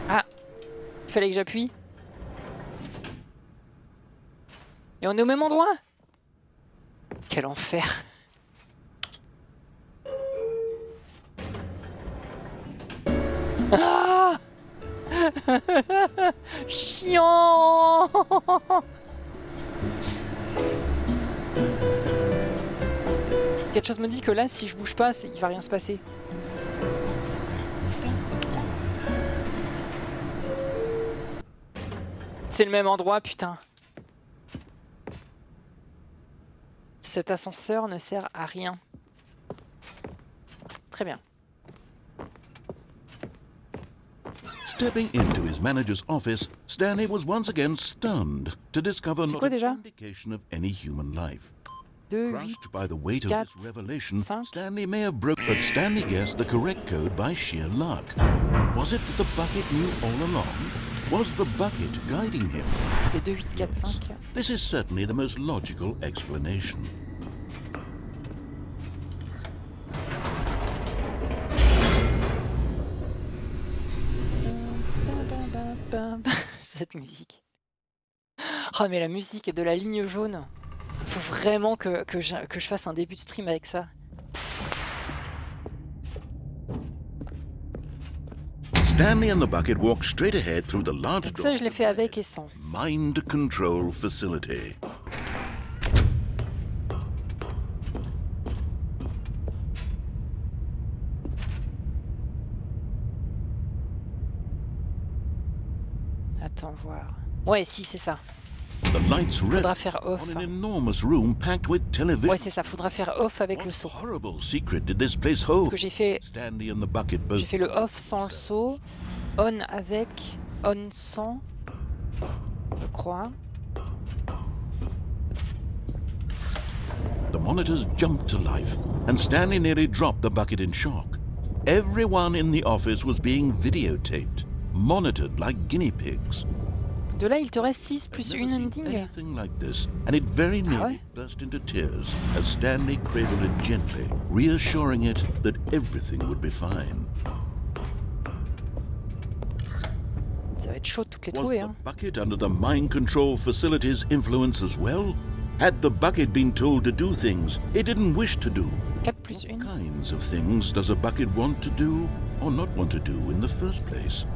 Ah, il fallait que j'appuie. Et on est au même endroit? Quel enfer. Ah chiant. Quelque chose me dit que là, si je bouge pas, il va rien se passer. C'est le même endroit, putain. Cet ascenseur ne sert à rien. Très bien. Stepping into his manager's office, Stanley was once again stunned to discover not an indication of any human life. 2, 8, Crushed by the weight of 4, this revelation, 5. Stanley may have broke, but Stanley guessed the correct code by sheer luck. Was it that the bucket knew all along? Was the bucket guiding him? C'était 2, 8, 4, 5. This is certainly the most logical explanation. Cette musique. Oh mais la musique de la ligne jaune. Faut vraiment que je fasse un début de stream avec ça. Stanley and the bucket walked straight ahead through the large Donc ça je l'ai fait avec et sans. mind control facility. Attends voir. Ouais si c'est ça. The lights red Faudra faire off. on an enormous room packed with television. Ouais c'est ça, faudra faire off avec le saut. What horrible secret did this place hold? Parce que j'ai fait Stanley and the bucket both. J'ai fait le off sans le saut, on avec, on sans, je crois. The monitors jumped to life, and Stanley nearly dropped the bucket in shock. Everyone in the office was being videotaped, monitored like guinea pigs. De là, il te reste 6 plus I've une never seen ending. anything like this, and it very nearly burst into tears as Stanley cradled it gently, reassuring it that everything would be fine. Ça va être chaud de toutes les Was trouver. the Hein. bucket under the mind control facility's influence as well? Had the bucket been told to do things it didn't wish to do? 4 plus 1. What kinds of things does a bucket want to do or not want to do in the first place?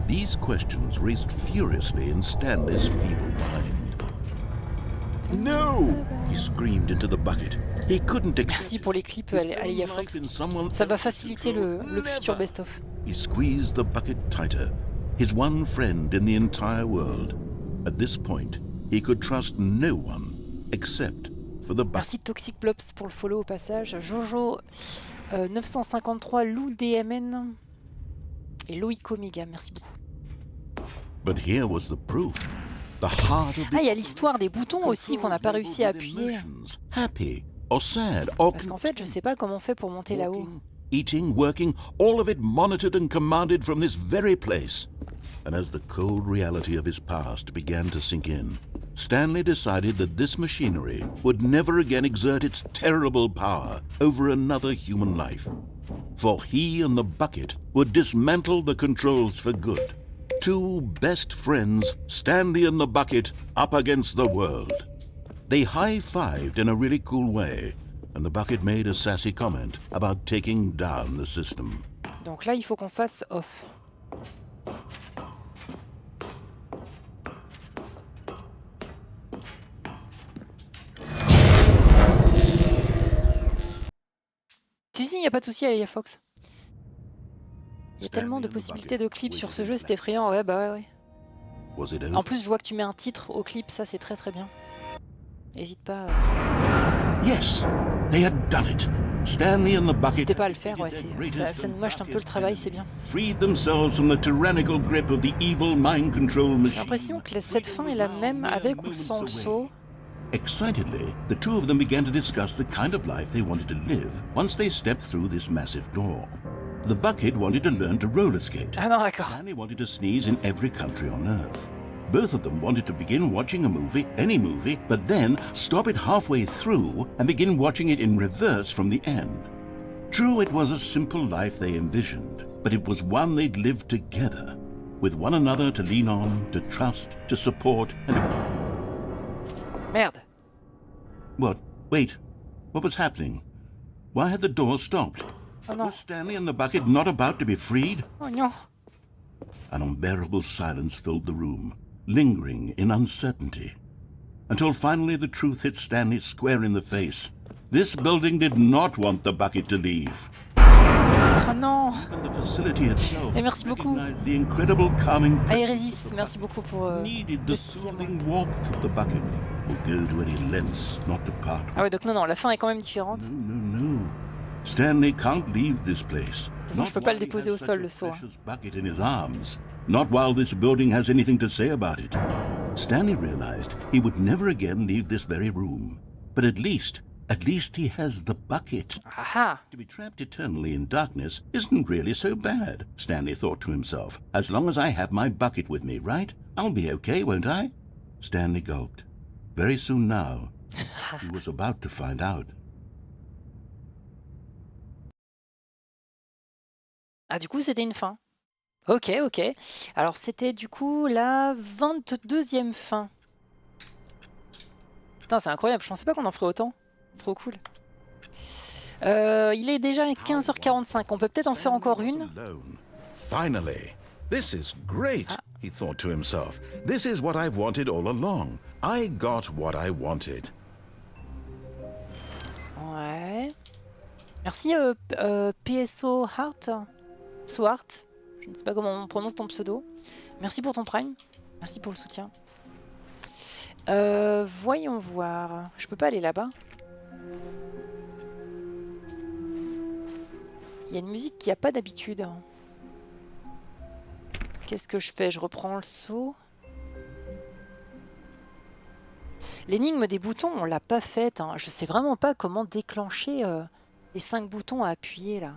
These questions raced furiously in Stanley's feeble mind. No! He screamed into the bucket. He couldn't accept Merci pour les clips Alia Fox. Ça va faciliter le futur best-of. He squeezed the bucket tighter, his one friend in the entire world. At this point, he could trust no one except for the bucket. Merci Toxic Blops pour le follow au passage. Jojo 953, Lou DMN et Loïc Omega, merci beaucoup. But here was the proof. The heart of the Ah, il y a l'histoire des boutons aussi qu'on n'a pas réussi à appuyer. Happy or sad or Parce qu'en fait, je sais pas comment on fait pour monter là-haut. walking, eating, working, all of it monitored and commanded from this very place. And as the cold reality of his past began to sink in, Stanley decided that this machinery would never again exert its terrible power over another human life. For he and the bucket would dismantle the controls for good. Two best friends, Stanley and the bucket, up against the world. They high-fived in a really cool way, and the bucket made a sassy comment about taking down the system. Donc là, il faut qu'on fasse off. Si, il n'y a pas de souci, il y a Fox. Il y a tellement de possibilités de clips sur ce jeu, c'est effrayant. Ouais, bah ouais. En plus, je vois que tu mets un titre au clip, ça c'est très très bien. N'hésite pas. Yes, they had done it. Stanley and the bucket. N'hésitez pas à le faire, ouais, ça nous mâche un peu le travail, c'est bien. Freed themselves from the tyrannical grip of the evil mind control machine. J'ai l'impression que cette fin est la même avec ou sans le seau. Excitedly, the two of them began to discuss the kind of life they wanted to live once they stepped through this massive door. The bucket wanted to learn to roller skate. Ah non, d'accord. Stanley wanted to sneeze in every country on Earth. Both of them wanted to begin watching a movie, any movie, but then stop it halfway through and begin watching it in reverse from the end. True, it was a simple life they envisioned, but it was one they'd lived together, with one another to lean on, to trust, to support, and... Merde. What? Wait. What was happening? Why had the door stopped? Oh non. Was Stanley and the bucket not about to be freed? Oh non. An unbearable silence filled the room, lingering in uncertainty, until finally the truth hit Stanley square in the face. This building did not want the bucket to leave. Oh non. Even the facility itself Et merci beaucoup. recognized the incredible calming Aérésis, merci beaucoup pour needed the le 6e. soothing warmth of the bucket. Will go to any lengths not to part. Ah ouais, donc non, la fin est quand même différente. No. Stanley can't leave this place. De toute façon, je peux pas le déposer au sol, le seau. Bucket in his arms. Not while this building has anything to say about it. Stanley realized he would never again leave this very room. But at least he has the bucket. Aha. To be trapped eternally in darkness isn't really so bad, Stanley thought to himself. As long as I have my bucket with me, right? I'll be okay, won't I? Stanley gulped. Very soon now, he was about to find out. Ah, du coup, c'était une fin. Ok. Alors, c'était du coup la 22e fin. Putain, c'est incroyable. Je pensais pas qu'on en ferait autant. C'est trop cool. Il est déjà 15h45. On peut peut-être en faire encore une. Finally, this is great, he thought to himself. This is what I've wanted all along. I got what I wanted. Ouais. Merci PSO Heart. Swart. Je ne sais pas comment on prononce ton pseudo. Merci pour ton prime. Merci pour le soutien. Voyons voir. Je peux pas aller là-bas. Il y a une musique qu'il n'y a pas d'habitude. Qu'est-ce que je fais? Je reprends le seau. L'énigme des boutons, on l'a pas faite. Hein. Je sais vraiment pas comment déclencher les 5 boutons à appuyer là.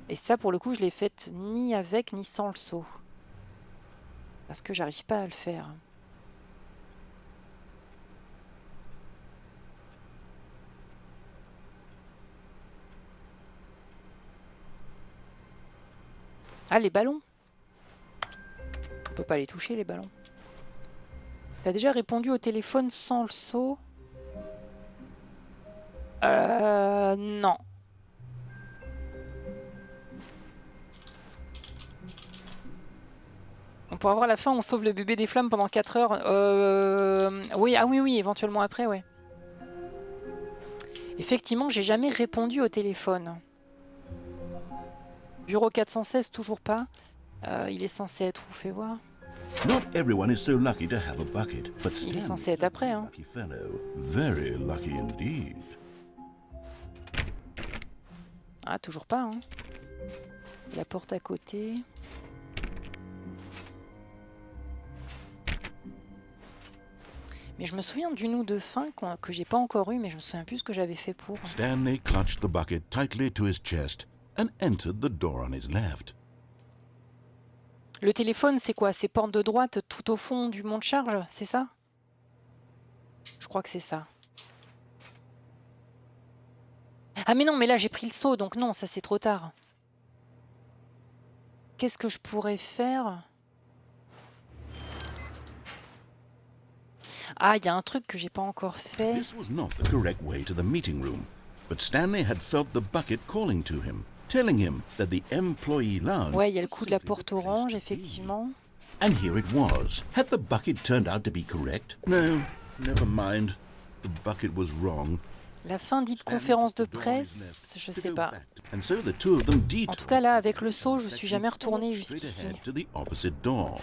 Et ça, pour le coup, je l'ai faite ni avec ni sans le seau. Parce que j'arrive pas à le faire. Ah, les ballons. On peut pas les toucher, les ballons. T'as déjà répondu au téléphone sans le seau? Non. Pour avoir la fin, on sauve le bébé des flammes pendant 4 heures. Oui, ah oui, éventuellement après, ouais. Effectivement, j'ai jamais répondu au téléphone. Bureau 416, toujours pas. Il est censé être où? Fais voir. Not everyone is so lucky to have a bucket, but Il est censé être après, hein. lucky fellow, very lucky indeed. Ah, toujours pas, hein. La porte à côté. Mais je me souviens d'une ou deux fins que j'ai pas encore eu, mais je me souviens plus ce que j'avais fait pour. Stanley clutched the bucket tightly to his chest and entered the door on his left. Le téléphone, c'est quoi? C'est porte de droite tout au fond du mont de charge, c'est ça? Je crois que c'est ça. Ah mais non, mais là j'ai pris le seau, donc non, ça c'est trop tard. qu'est-ce que je pourrais faire? Ah, il y a un truc que j'ai pas encore fait. This was not the correct way to the meeting room, but Stanley had felt the bucket calling to him, telling him that the employee lounge. Ouais, il y a le coup de la porte orange, effectivement. And here it was. Had the bucket turned out to be correct? No, never mind. The bucket was wrong. La fin dite conférence de presse, je sais pas. And so the two of them En tout cas, là, avec le seau, je suis jamais retournée jusqu'ici. to the opposite door.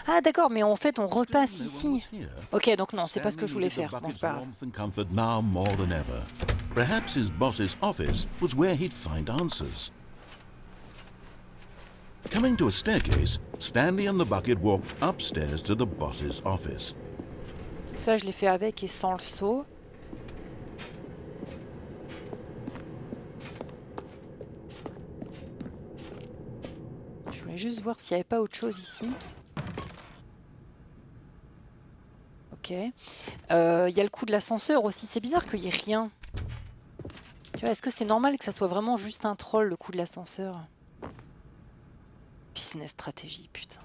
Ah, d'accord, mais en fait, on repasse ici. Ok, donc non, c'est pas ce que je voulais faire. Bon, c'est pas grave. Warmth and comfort now more than ever. Perhaps his boss's office was where he'd find answers. Coming to a staircase, Stanley and the bucket walked upstairs to the boss's office. Ça, je l'ai fait avec et sans le seau. Je voulais juste voir s'il n'y avait pas autre chose ici. Ok. Il y a le coup de l'ascenseur aussi. C'est bizarre qu'il n'y ait rien. Tu vois, est-ce que c'est normal que ça soit vraiment juste un troll, le coup de l'ascenseur? Business stratégie, putain.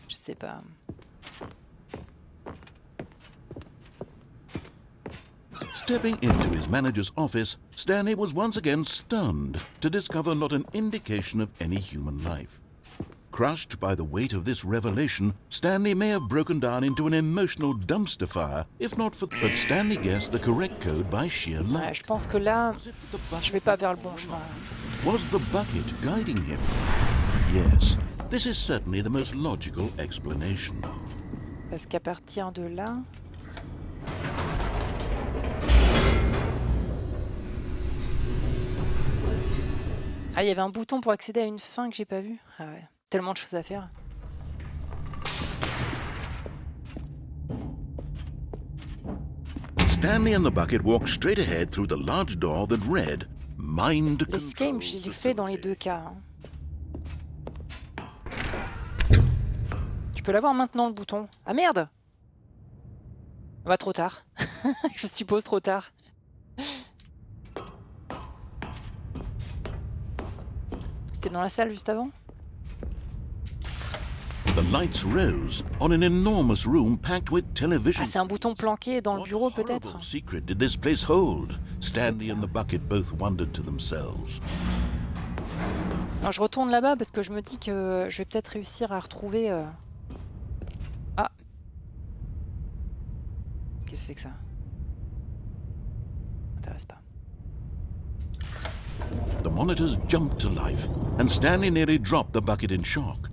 Je sais pas. Stepping into his manager's office, Stanley was once again stunned to discover not an indication of any human life. Crushed by the weight of this revelation, Stanley may have broken down into an emotional dumpster fire, if not for... But Stanley guessed the correct code by sheer luck. Ouais, je pense que là, je vais pas vers le bon chemin. Was the bucket guiding him? Yes, this is certainly the most logical explanation. Parce qu'à partir de là... Ah, il y avait un bouton pour accéder à une fin que j'ai pas vue. Ah ouais, tellement de choses à faire. Stanley and the bucket walked straight ahead through the large door that read Mind Control. L'escape, je l'ai fait dans les deux cas. Hein. Tu peux l'avoir maintenant, le bouton. Ah merde! Bah trop tard. Je suppose trop tard. C'était dans la salle juste avant? The lights rose on an enormous room packed with television. Ah, c'est un bouton planqué dans le bureau peut-être? What secret did this place hold? Stanley and the bucket both wondered to themselves. Alors, je retourne là-bas parce que je me dis que je vais peut-être réussir à retrouver... Ah! Qu'est-ce que c'est que ça? M'intéresse pas. The monitors jumped to life, and Stanley nearly dropped the bucket in shock.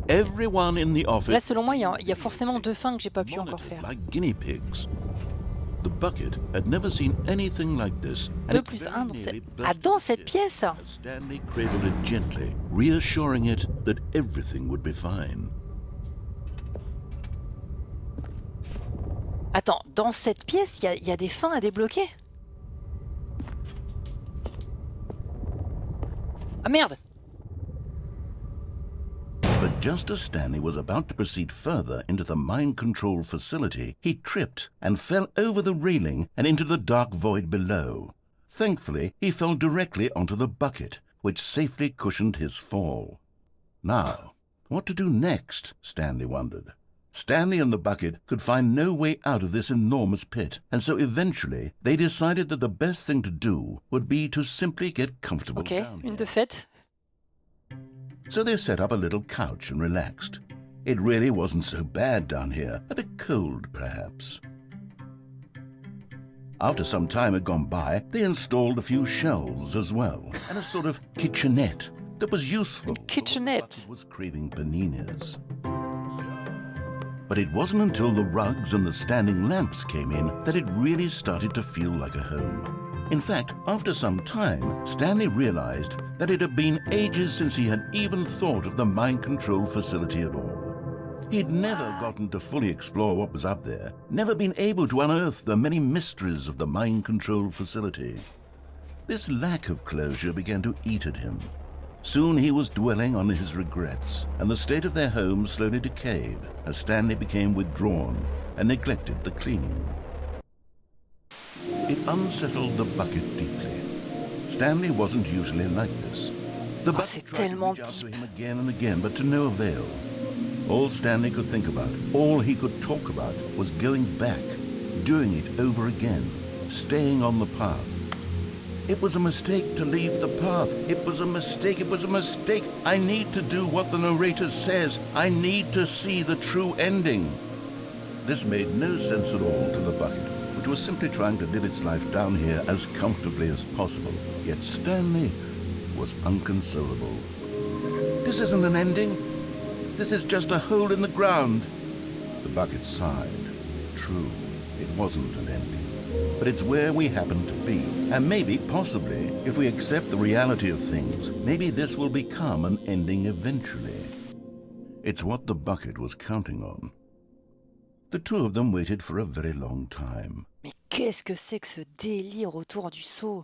Everyone in the office... Là, selon moi, il y a forcément deux fins que j'ai pas pu encore faire. Like guinea pigs. The bucket had never seen anything like this. 2 plus 1 dans cette pièce. Stanley cradled it gently, reassuring it that everything would be fine. Attends, dans cette pièce, il y a des fins à débloquer? Ah merde! But just as Stanley was about to proceed further into the mind control facility, he tripped and fell over the railing and into the dark void below. Thankfully, he fell directly onto the bucket, which safely cushioned his fall. Now, what to do next? Stanley wondered. Stanley and the bucket could find no way out of this enormous pit, and so eventually they decided that the best thing to do would be to simply get comfortable down une here. défaite. So they set up a little couch and relaxed. It really wasn't so bad down here, a bit cold perhaps. After some time had gone by, they installed a few shelves as well, and a sort of kitchenette that was useful. Kitchenette. Was craving paninis. But it wasn't until the rugs and the standing lamps came in that it really started to feel like a home. In fact, after some time, Stanley realized that it had been ages since he had even thought of the mind control facility at all. He'd never gotten to fully explore what was up there, never been able to unearth the many mysteries of the mind control facility. This lack of closure began to eat at him. Soon he was dwelling on his regrets, and the state of their home slowly decayed as Stanley became withdrawn and neglected the cleaning. It unsettled the bucket deeply. Stanley wasn't usually like this. The bucket c'est tried to tellement reach out to deep. him again and again, but to no avail. All Stanley could think about, all he could talk about, was going back, doing it over again, staying on the path. It was a mistake to leave the path. It was a mistake. It was a mistake. I need to do what the narrator says. I need to see the true ending. This made no sense at all to the bucket, which was simply trying to live its life down here as comfortably as possible. Yet Stanley was unconsolable. This isn't an ending. This is just a hole in the ground. The bucket sighed. True, it wasn't an ending. But it's where we happen to be. And maybe, possibly, if we accept the reality of things, maybe this will become an ending eventually. It's what the bucket was counting on. The two of them waited for a very long time. Mais qu'est-ce que c'est que ce délire autour du seau?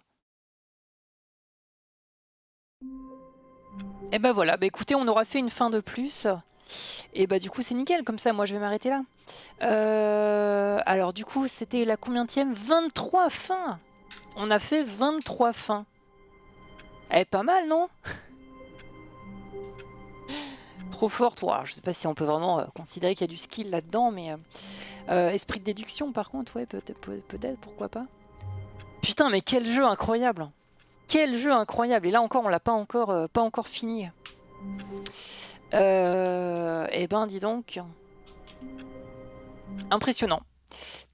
Et ben voilà, bah écoutez, on aura fait une fin de plus. Et bah du coup c'est nickel, comme ça moi je vais m'arrêter là. Alors du coup c'était la combienième? 23 fins. On a fait 23 fins. Eh, pas mal, non? Trop forte. Wow, je sais pas si on peut vraiment considérer qu'il y a du skill là-dedans, mais esprit de déduction par contre, ouais, peut-être, pourquoi pas. Putain, mais quel jeu incroyable! Quel jeu incroyable! Et là encore, on l'a pas encore fini. Eh ben, dis donc. Impressionnant.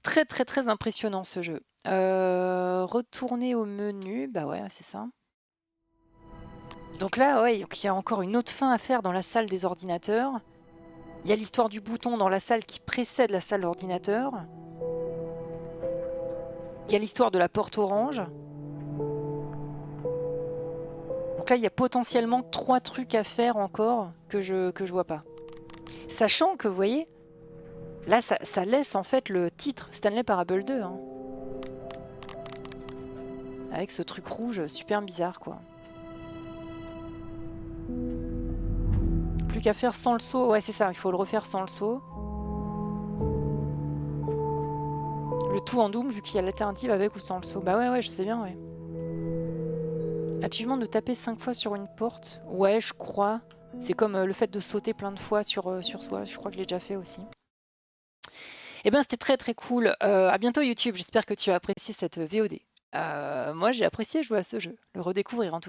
Très très très impressionnant ce jeu. Retourner au menu, bah ouais, c'est ça. Donc là, ouais, il y a encore une autre fin à faire dans la salle des ordinateurs. Il y a l'histoire du bouton dans la salle qui précède la salle d'ordinateur. Il y a l'histoire de la porte orange. Donc là, il y a potentiellement 3 trucs à faire encore que je vois pas. Sachant que, vous voyez, là, ça laisse en fait le titre Stanley Parable 2. Hein. Avec ce truc rouge super bizarre, quoi. Plus qu'à faire sans le seau. Ouais, c'est ça, il faut le refaire sans le seau. Le tout en double, vu qu'il y a l'alternative avec ou sans le seau. Bah ouais, je sais bien, ouais. Achievement de taper 5 fois sur une porte. Ouais, je crois. C'est comme le fait de sauter plein de fois sur soi. Je crois que je l'ai déjà fait aussi. Eh ben, c'était très très cool. À bientôt YouTube. J'espère que tu as apprécié cette VOD. Moi, j'ai apprécié jouer à ce jeu. Le redécouvrir en tout cas.